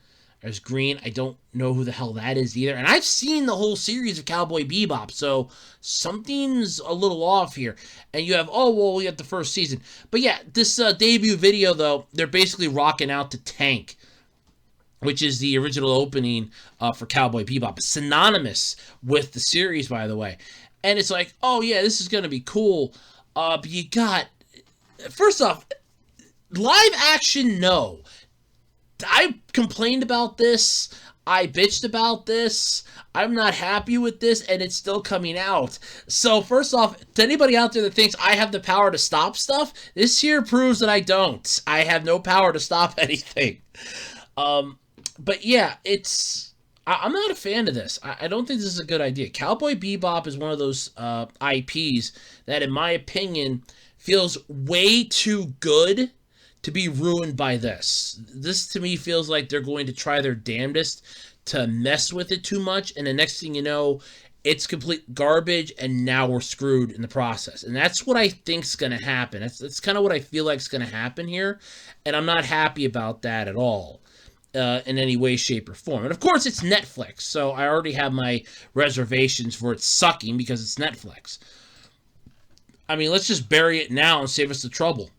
I don't know who the hell that is either. And I've seen the whole series of Cowboy Bebop, so something's a little off here. And you have, we got the first season. But yeah, this debut video, though, they're basically rocking out to Tank, which is the original opening for Cowboy Bebop. It's synonymous with the series, by the way. And it's like, oh yeah, this is going to be cool. But you got, first off, live action, no. I complained about this. I bitched about this. I'm not happy with this, and it's still coming out. So first off, to anybody out there that thinks I have the power to stop stuff, this here proves that I don't. I have no power to stop anything. But yeah, I'm not a fan of this. I don't think this is a good idea. Cowboy Bebop is one of those IPs that, in my opinion, feels way too good to be ruined by this. This, to me, feels like they're going to try their damnedest to mess with it too much, and the next thing you know, it's complete garbage, and now we're screwed in the process. And that's what I think's going to happen. That's kind of what I feel like is going to happen here, and I'm not happy about that at all. In any way, shape, or form. And of course, it's Netflix, so I already have my reservations for it sucking because it's Netflix. I mean, let's just bury it now and save us the trouble.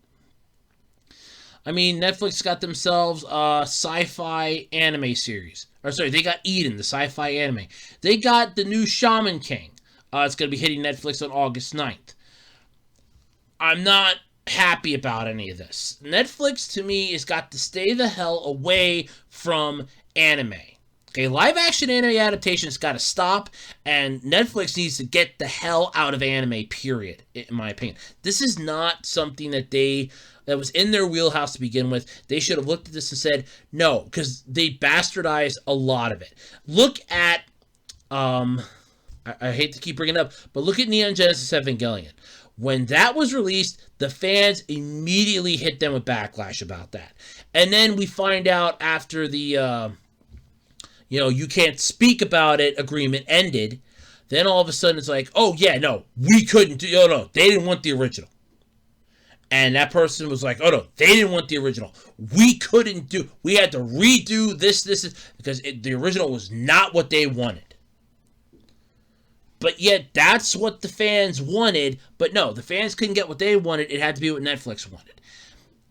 I mean, Netflix got themselves a sci-fi anime series. Or sorry, they got Eden, the sci-fi anime. They got the new Shaman King. It's going to be hitting Netflix on August 9th. I'm not happy about any of this. Netflix, to me, has got to stay the hell away from anime. Okay, live-action anime adaptation's got to stop, and Netflix needs to get the hell out of anime, period, in my opinion. This is not something that was in their wheelhouse to begin with. They should have looked at this and said, no, because they bastardized a lot of it. Look at, I hate to keep bringing it up, but look at Neon Genesis Evangelion. When that was released, the fans immediately hit them with backlash about that. And then we find out after the, you can't speak about it agreement ended, then all of a sudden it's like, oh yeah, no, we couldn't do, no, they didn't want the original. And that person was like, oh no, they didn't want the original. We had to redo this, because the original was not what they wanted. But yet, that's what the fans wanted. But no, the fans couldn't get what they wanted. It had to be what Netflix wanted.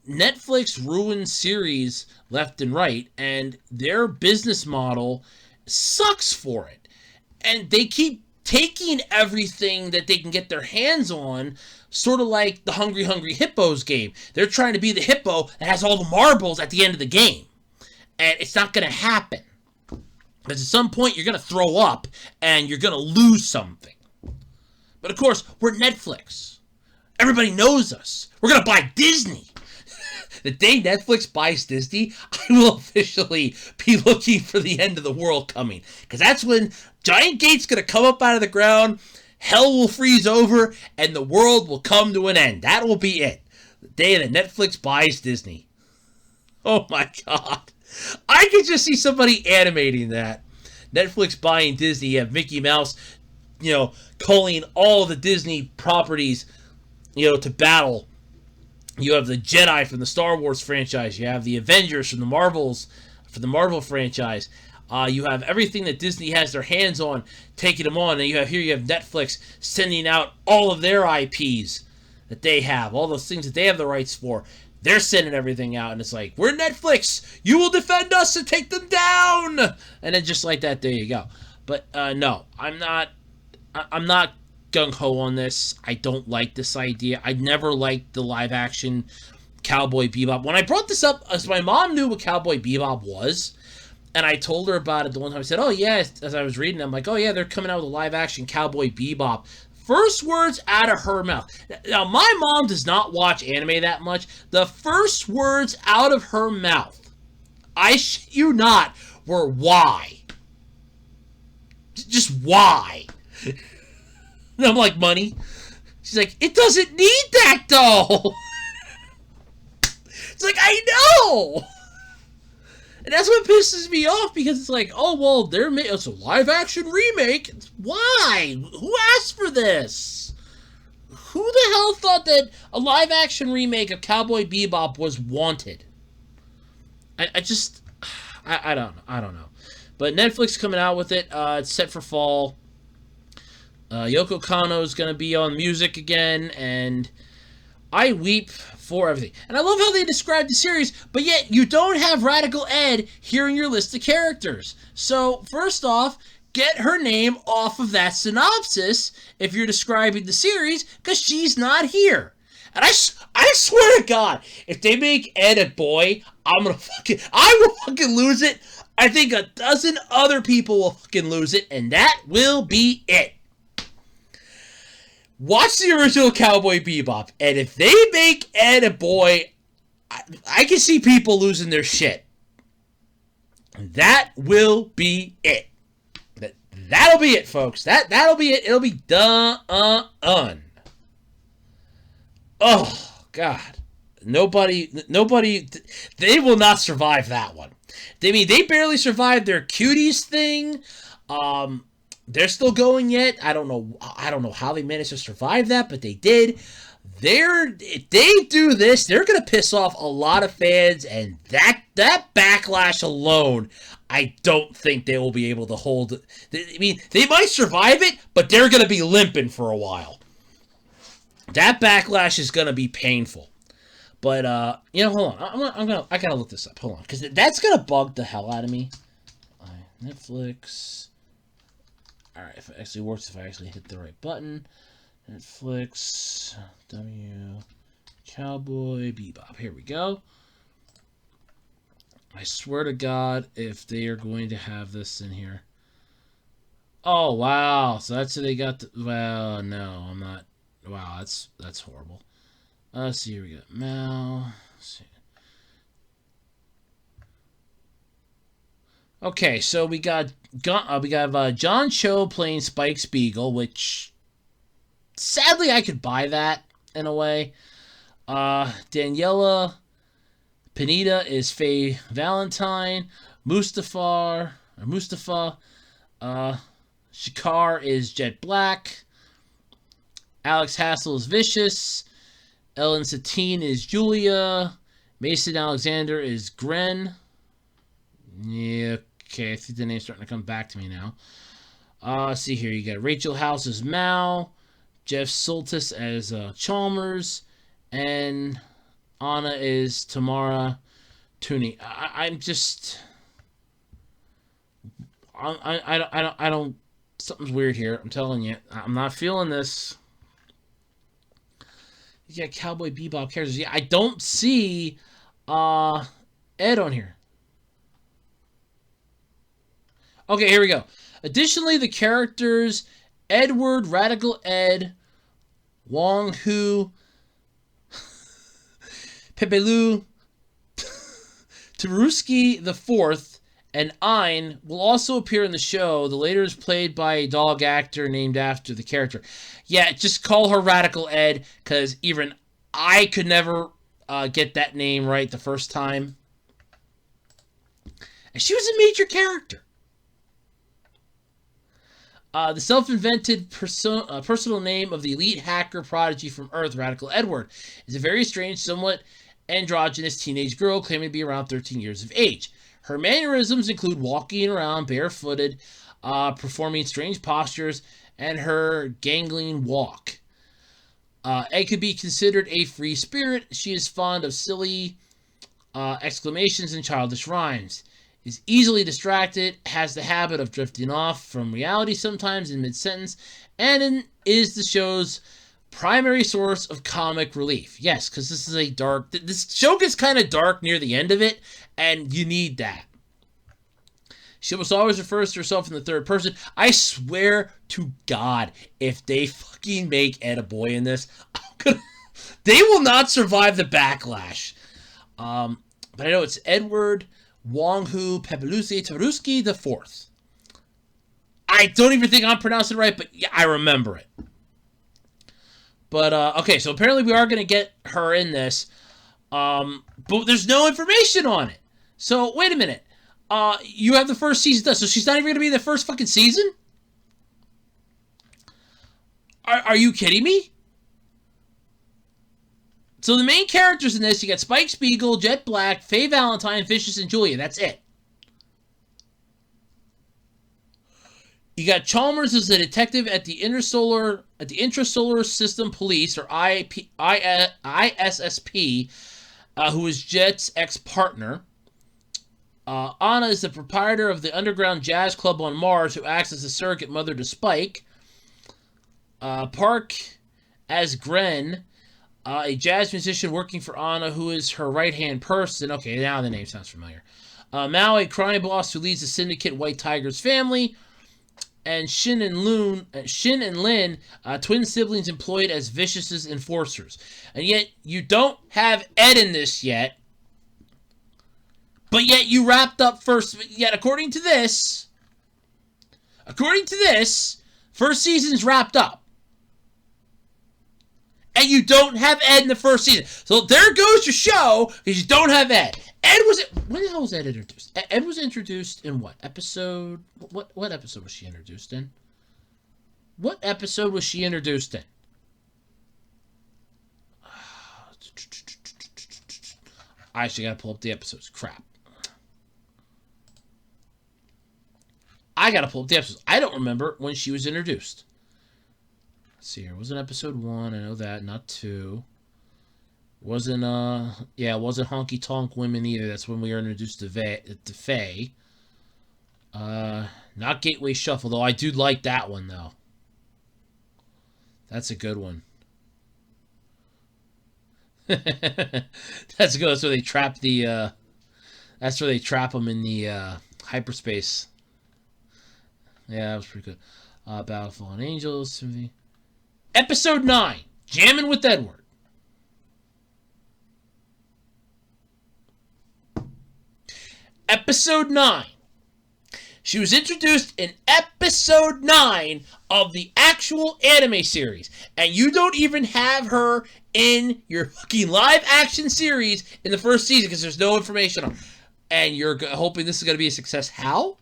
Netflix ruined series left and right, and their business model sucks for it. And they keep taking everything that they can get their hands on, sort of like the Hungry Hungry Hippos game. They're trying to be the hippo that has all the marbles at the end of the game. And it's not going to happen. Because at some point, you're going to throw up, and you're going to lose something. But of course, we're Netflix. Everybody knows us. We're going to buy Disney. The day Netflix buys Disney, I will officially be looking for the end of the world coming. Because that's when Giant Gate's going to come up out of the ground, hell will freeze over, and the world will come to an end. That will be it. The day that Netflix buys Disney. Oh my God. I could just see somebody animating that. Netflix buying Disney. You have Mickey Mouse, calling all the Disney properties, to battle. You have the Jedi from the Star Wars franchise. You have the Avengers from the Marvel franchise. You have everything that Disney has their hands on, taking them on. And you have Netflix sending out all of their IPs that they have, all those things that they have the rights for. They're sending everything out, and it's like, we're Netflix. You will defend us and take them down. And then just like that, there you go. But no, I'm not gung-ho on this. I don't like this idea. I never liked the live-action Cowboy Bebop. When I brought this up, as my mom knew what Cowboy Bebop was, and I told her about it the one time. I said, oh yeah, as I was reading, I'm like, oh yeah, they're coming out with a live-action Cowboy Bebop. First words out of her mouth. Now, my mom does not watch anime that much. The first words out of her mouth, I shit you not, were why. Just why. And I'm like, money? She's like, it doesn't need that, though. It's like, I know. And that's what pisses me off, because it's like, oh, well, it's a live-action remake. Why? Who asked for this? Who the hell thought that a live-action remake of Cowboy Bebop was wanted? I don't know. But Netflix coming out with it. It's set for fall. Yoko Kanno is going to be on music again, and I weep for everything. And I love how they describe the series, but yet you don't have Radical Ed here in your list of characters. So, first off, get her name off of that synopsis if you're describing the series, because she's not here. And I swear to God, if they make Ed a boy, I will fucking lose it. I think a dozen other people will fucking lose it, and that will be it. Watch the original Cowboy Bebop, and if they make Ed a boy, I can see people losing their shit. That will be it. That'll be it, folks. That'll be it. It'll be done. Oh, God. Nobody, they will not survive that one. They barely survived their cuties thing. They're still going yet. I don't know how they managed to survive that, but they did. If they do this, they're gonna piss off a lot of fans, and that backlash alone, I don't think they will be able to hold. I mean, they might survive it, but they're gonna be limping for a while. That backlash is gonna be painful. But hold on. I gotta look this up. Hold on, because that's gonna bug the hell out of me. Netflix. All right, if it actually works, if I actually hit the right button. Netflix. Cowboy Bebop. Here we go. I swear to God, if they are going to have this in here. Oh wow! So that's what they got. Well, no, I'm not. Wow, that's horrible. Let's see, here we go. Mal. Okay, so we got John Cho playing Spike Spiegel, which sadly I could buy that in a way. Daniela Pineda is Faye Valentine. Mustafa. Shakar is Jet Black. Alex Hassel is Vicious. Ellen Satine is Julia. Mason Alexander is Gren. Yeah, okay, I think the name's starting to come back to me now. Let's see here. You got Rachel House as Mao. Jeff Soltis as Chalmers. And Anna is Tamara Tooney. I don't. Something's weird here. I'm telling you. I'm not feeling this. You got Cowboy Bebop characters. Yeah, I don't see Ed on here. Okay, here we go. Additionally, the characters Edward, Radical Ed, Wong Hu, Pepelu, Taruski the Fourth, and Ein will also appear in the show. The later is played by a dog actor named after the character. Yeah, just call her Radical Ed, because even I could never get that name right the first time. And she was a major character. The self-invented personal name of the elite hacker prodigy from Earth, Radical Edward, is a very strange, somewhat androgynous teenage girl claiming to be around 13 years of age. Her mannerisms include walking around barefooted, performing strange postures, and her gangling walk. Ed could be considered a free spirit. She is fond of silly exclamations and childish rhymes. Is easily distracted, has the habit of drifting off from reality sometimes in mid-sentence, and is the show's primary source of comic relief. Yes, because this is this show gets kind of dark near the end of it, and you need that. She almost always refers to herself in the third person. I swear to God, if they fucking make Ed a boy in this, they will not survive the backlash. But I know it's Edward Wong Hu Pepelusi Taruski the Fourth. I don't even think I'm pronouncing it right, but yeah, I remember it. But okay, so apparently we are going to get her in this, but there's no information on it. So wait a minute, you have the first season done, so she's not even going to be in the first fucking season? Are you kidding me? So the main characters in this, you got Spike Spiegel, Jet Black, Faye Valentine, Vicious, and Julia. That's it. You got Chalmers as a detective at the Intrasolar System Police, or ISSP, who is Jet's ex-partner. Anna is the proprietor of the underground jazz club on Mars, who acts as a surrogate mother to Spike. Park as Gren, a jazz musician working for Anna, who is her right-hand person. Okay, now the name sounds familiar. Mao, a crime boss who leads the syndicate White Tiger's family. And Shin and Lin, twin siblings employed as Vicious's enforcers. And yet, you don't have Ed in this yet. But yet you wrapped up first. Yet according to this, first season's wrapped up. And you don't have Ed in the first season. So there goes your show, because you don't have Ed. When the hell was Ed introduced? Ed was introduced in what? Episode... What episode was she introduced in? What episode was she introduced in? I actually gotta pull up the episodes. Crap. I gotta pull up the episodes. I don't remember when she was introduced. Let's see here. It wasn't episode 1. I know that. Not 2. Wasn't, it wasn't Honky Tonk Women either. That's when we were introduced to Faye. Not Gateway Shuffle, though. I do like that one, though. That's a good one. That's good. That's where they trap the, that's where they trap them in the, hyperspace. Yeah, that was pretty good. Battle Fallen Angels. Episode 9. Jamming with Edward. Episode 9. She was introduced in episode 9 of the actual anime series. And you don't even have her in your fucking live action series in the first season because there's no information on her. And you're hoping this is going to be a success. How?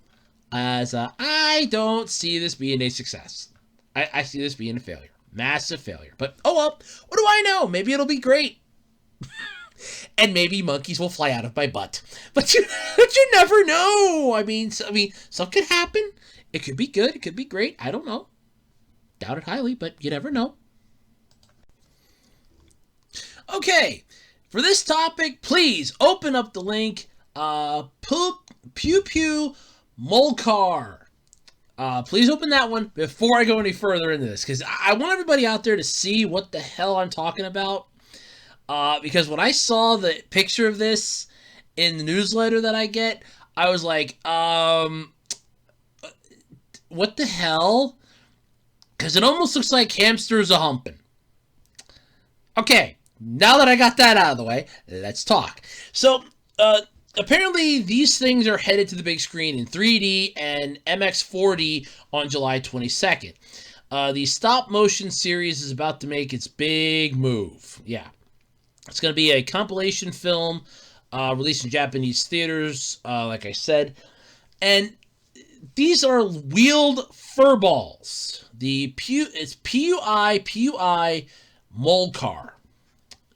As I don't see this being a success. I see this being a failure. Massive failure. But, oh well, what do I know? Maybe it'll be great. And maybe monkeys will fly out of my butt. But you never know. I mean, something could happen. It could be good. It could be great. I don't know. Doubt it highly, but you never know. Okay. For this topic, please open up the link. Pui Pui Molcar. Please open that one before I go any further into this. Because I want everybody out there to see what the hell I'm talking about. Because when I saw the picture of this in the newsletter that I get, I was like, what the hell? Because it almost looks like hamsters a humping. Okay, now that I got that out of the way, let's talk. So, apparently these things are headed to the big screen in 3D and MX4D on July 22nd. The stop-motion series is about to make its big move. Yeah. It's going to be a compilation film released in Japanese theaters, like I said. And these are wheeled furballs. It's Pui Molcar.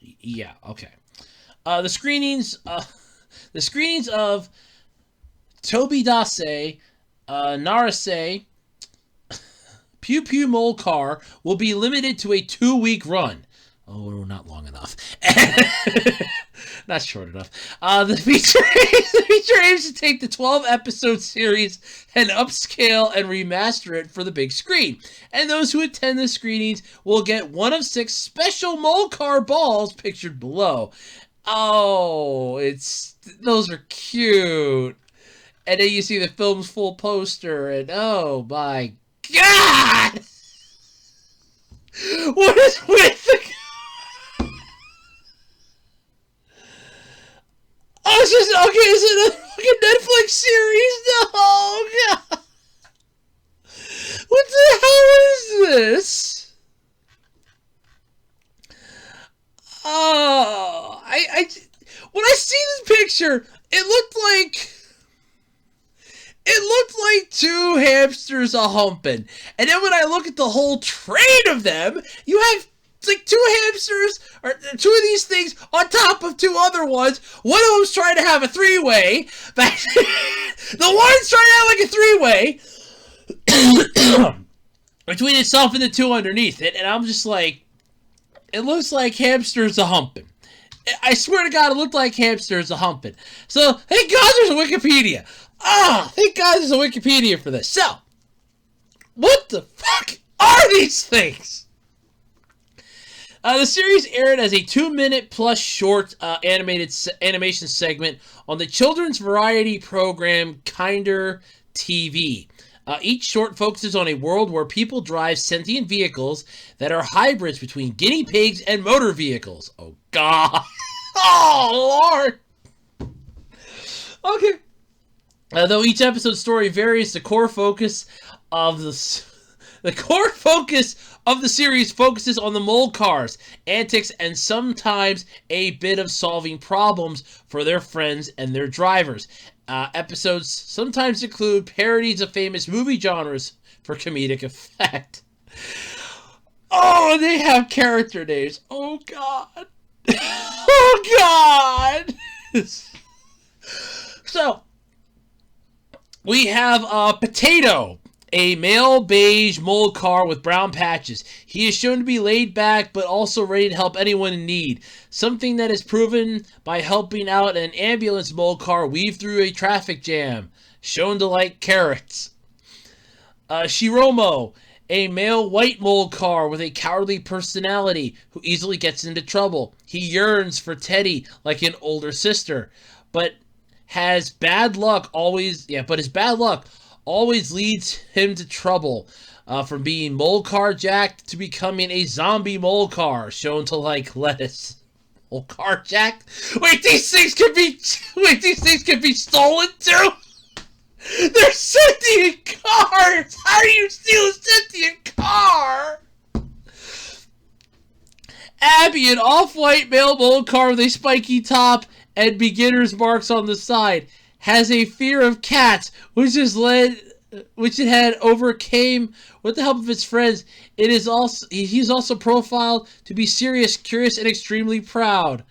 Yeah, okay. The screenings of Tobidase, Narase, Pui Pui Molcar will be limited to a 2-week run. Oh, not long enough. Not short enough. The feature aims to take the 12-episode series and upscale and remaster it for the big screen. And those who attend the screenings will get one of 6 special Molcar balls pictured below. Oh, those are cute. And then you see the film's full poster, and oh my God! What is with the... Oh, it's just, okay, is it a fucking Netflix series? No, God. What the hell is this? Oh, when I see this picture, it looked like 2 hamsters a humping. And then when I look at the whole train of them, you have like 2 hamsters, or 2 of these things on top of 2 other ones. One of them's trying to have a 3-way. But the one's trying to have like a 3-way between itself and the 2 underneath it. And I'm just like, it looks like hamsters a humping. I swear to God, it looked like hamsters a humping. So, thank God there's a Wikipedia. Thank God there's a Wikipedia for this. So, what the fuck are these things? The series aired as a 2-minute plus short animation segment on the children's variety program Kinder TV. Each short focuses on a world where people drive sentient vehicles that are hybrids between guinea pigs and motor vehicles. Oh, God. Oh, Lord. Okay. Though each episode's story varies, the core focus of the series focuses on the Molcars' antics and sometimes a bit of solving problems for their friends and their drivers. Episodes sometimes include parodies of famous movie genres for comedic effect. Oh, they have character names. Oh, God. Oh, God. So, we have Potato, a male beige Molcar with brown patches. He is shown to be laid back, but also ready to help anyone in need. Something that is proven by helping out an ambulance Molcar weave through a traffic jam. Shown to like carrots. Shiromo, a male white Molcar with a cowardly personality who easily gets into trouble. He yearns for Teddy like an older sister, but his bad luck always leads him to trouble, from being Molcar jacked to becoming a zombie Molcar, shown to like lettuce. Molcar jacked? Wait, these things can be stolen too? They're sentient cars! How do you steal a sentient car? Abby, an off-white male Molcar with a spiky top and beginner's marks on the side, has a fear of cats, which it had overcame with the help of its friends. He's also profiled to be serious, curious, and extremely proud.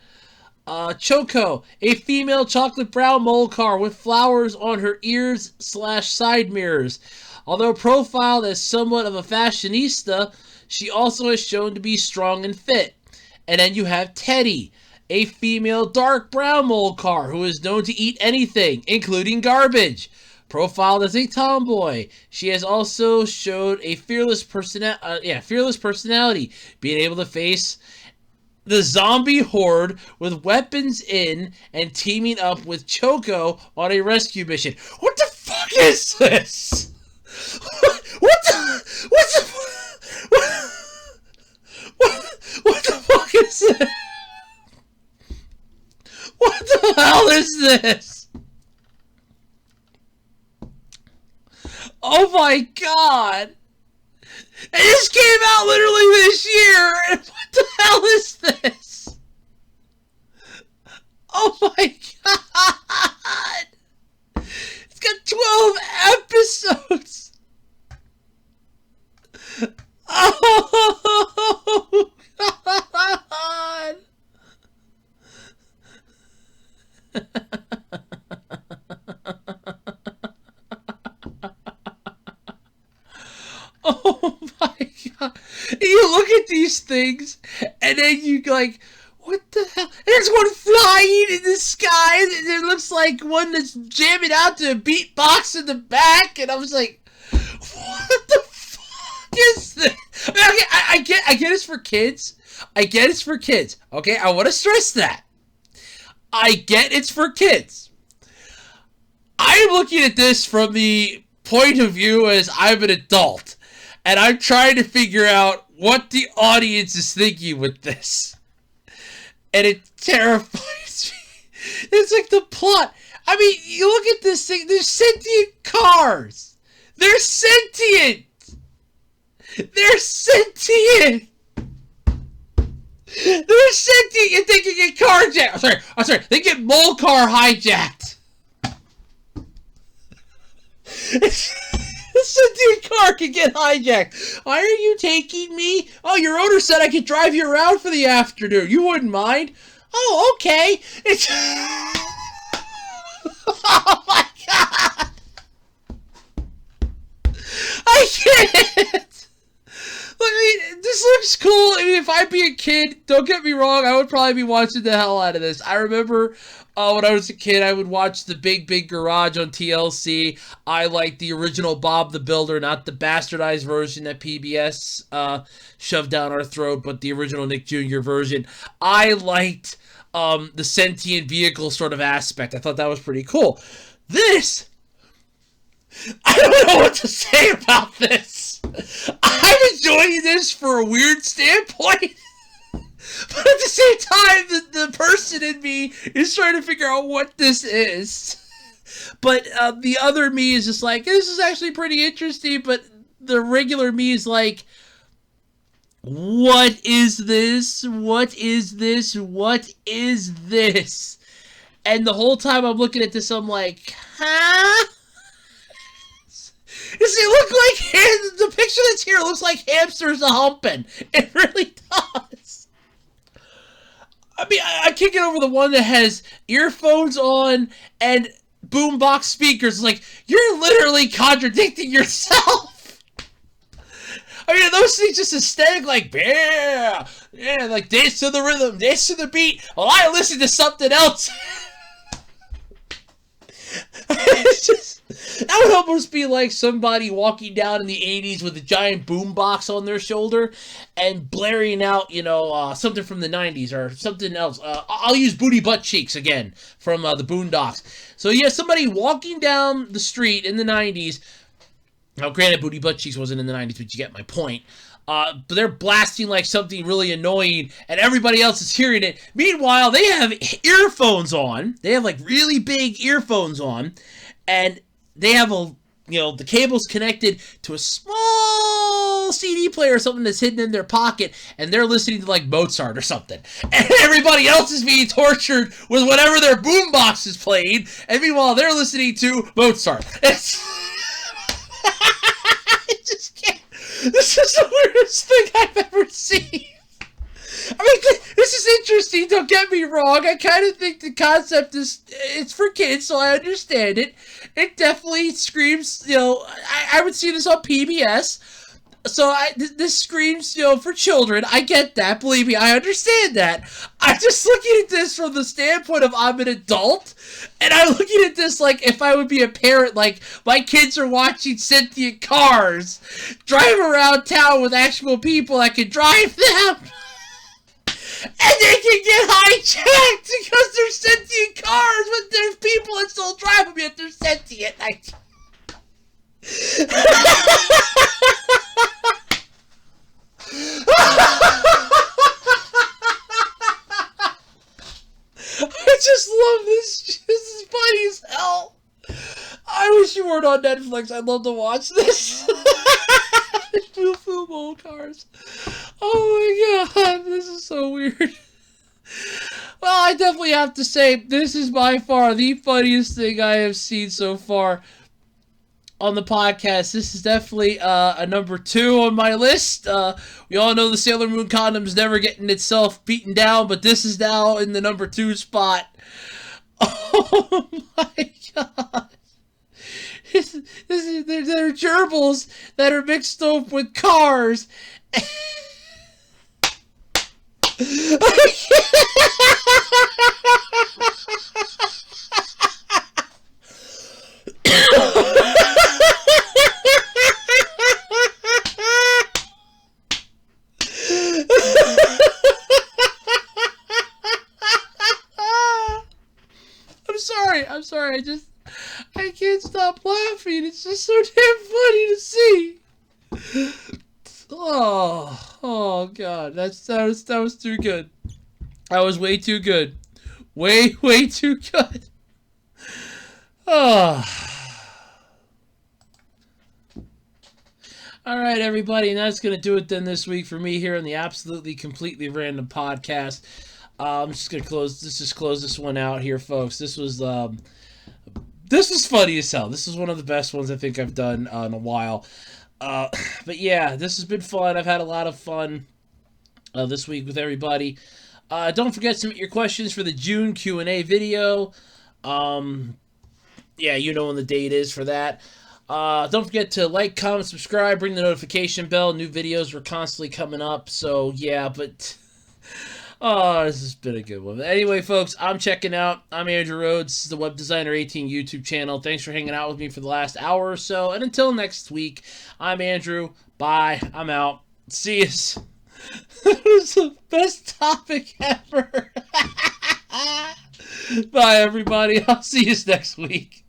Choco, a female chocolate brown Molcar with flowers on her ears / side mirrors. Although profiled as somewhat of a fashionista, she also is shown to be strong and fit. And then you have Teddy, a female dark brown Molcar who is known to eat anything, including garbage. Profiled as a tomboy, she has also showed a fearless personality, being able to face the zombie horde with weapons in and teaming up with Choco on a rescue mission. What the fuck is this? What the fuck is this? What the hell is this? Oh my god! And this came out literally this year! And what the hell is this? Oh my god! It's got 12 episodes! Oh god! Oh my god. And you look at these things, and then you like, what the hell? There's one flying in the sky, and it looks like one that's jamming out to a beatbox in the back, and I was like, what the fuck is this? I mean, I get it's for kids. I get it's for kids. Okay, I want to stress that. I get it's for kids. I'm looking at this from the point of view as I'm an adult. And I'm trying to figure out what the audience is thinking with this. And it terrifies me. It's like the plot. I mean, you look at this thing. They're sentient cars. They're sentient. They're sentient. They're sentient and they can get carjacked. I'm sorry. They get Molcar hijacked. The sentient car can get hijacked. Why are you taking me? Oh, your owner said I could drive you around for the afternoon. You wouldn't mind? Oh, okay. It's... Oh, my God. I can't. I mean, this looks cool. I mean, if I'd be a kid, don't get me wrong, I would probably be watching the hell out of this. I remember when I was a kid, I would watch the Big Garage on TLC. I liked the original Bob the Builder, not the bastardized version that PBS shoved down our throat, but the original Nick Jr. version. I liked the sentient vehicle sort of aspect. I thought that was pretty cool. This, I don't know what to say about this. I'm enjoying this for a weird standpoint. But at the same time, the person in me is trying to figure out what this is. But the other me is just like, this is actually pretty interesting, but the regular me is like, what is this? What is this? What is this? And the whole time I'm looking at this, I'm like, huh? Does it look like the picture that's here looks like hamsters are humping? It really does. I mean, I can't get over the one that has earphones on and boombox speakers. Like, you're literally contradicting yourself. I mean, those things just aesthetic, like, yeah, like dance to the rhythm, dance to the beat. Well, I listen to something else. It's just, that would almost be like somebody walking down in the 80s with a giant boombox on their shoulder and blaring out, something from the 90s or something else. I'll use Booty Butt Cheeks again from the Boondocks. So, yeah, somebody walking down the street in the 90s. Now, granted, Booty Butt Cheeks wasn't in the 90s, but you get my point. But they're blasting like something really annoying, and everybody else is hearing it. Meanwhile, they have earphones on. They have like really big earphones on, and they have the cable's connected to a small CD player or something that's hidden in their pocket, and they're listening to like Mozart or something. And everybody else is being tortured with whatever their boombox is playing, and meanwhile they're listening to Mozart. I just can't. This is the weirdest thing I've ever seen. I mean, this is interesting, don't get me wrong. I kind of think the concept it's for kids, so I understand it. It definitely screams, I would see this on PBS. So this screams, for children. I get that. Believe me, I understand that. I'm just looking at this from the standpoint of I'm an adult, and I'm looking at this like if I would be a parent, like my kids are watching sentient cars drive around town with actual people that can drive them. And they can get hijacked because they're sentient cars, but there's people that still drive them yet they're sentient. I just love this. This is funny as hell. I wish you weren't on Netflix. I'd love to watch this. Pui Pui Molcars. Oh my god, this is so weird. Well, I definitely have to say, this is by far the funniest thing I have seen so far on the podcast. This is definitely a number 2 on my list. We all know the Sailor Moon condom's never getting itself beaten down, but this is now in the number 2 spot. Oh my god. They're gerbils that are mixed up with cars. I'm sorry, I can't stop laughing. It's just so damn funny to see. Oh god, that was too good. That was way too good. Way too good. Oh. Alright, everybody, and that's going to do it then this week for me here on the Absolutely Completely Random Podcast. I'm just going to close this one out here, folks. This was funny as hell. This is one of the best ones I think I've done in a while. But yeah, this has been fun. I've had a lot of fun this week with everybody. Don't forget to submit your questions for the June Q&A video. Yeah, you know when the date is for that. Don't forget to like, comment, subscribe, ring the notification bell. New videos are constantly coming up. So yeah, but oh, this has been a good one. But anyway, folks, I'm checking out. I'm Andrew Rhodes. This is the Web Designer 18 YouTube channel. Thanks for hanging out with me for the last hour or so. And until next week, I'm Andrew. Bye. I'm out. See you. That was the best topic ever. Bye, everybody. I'll see you next week.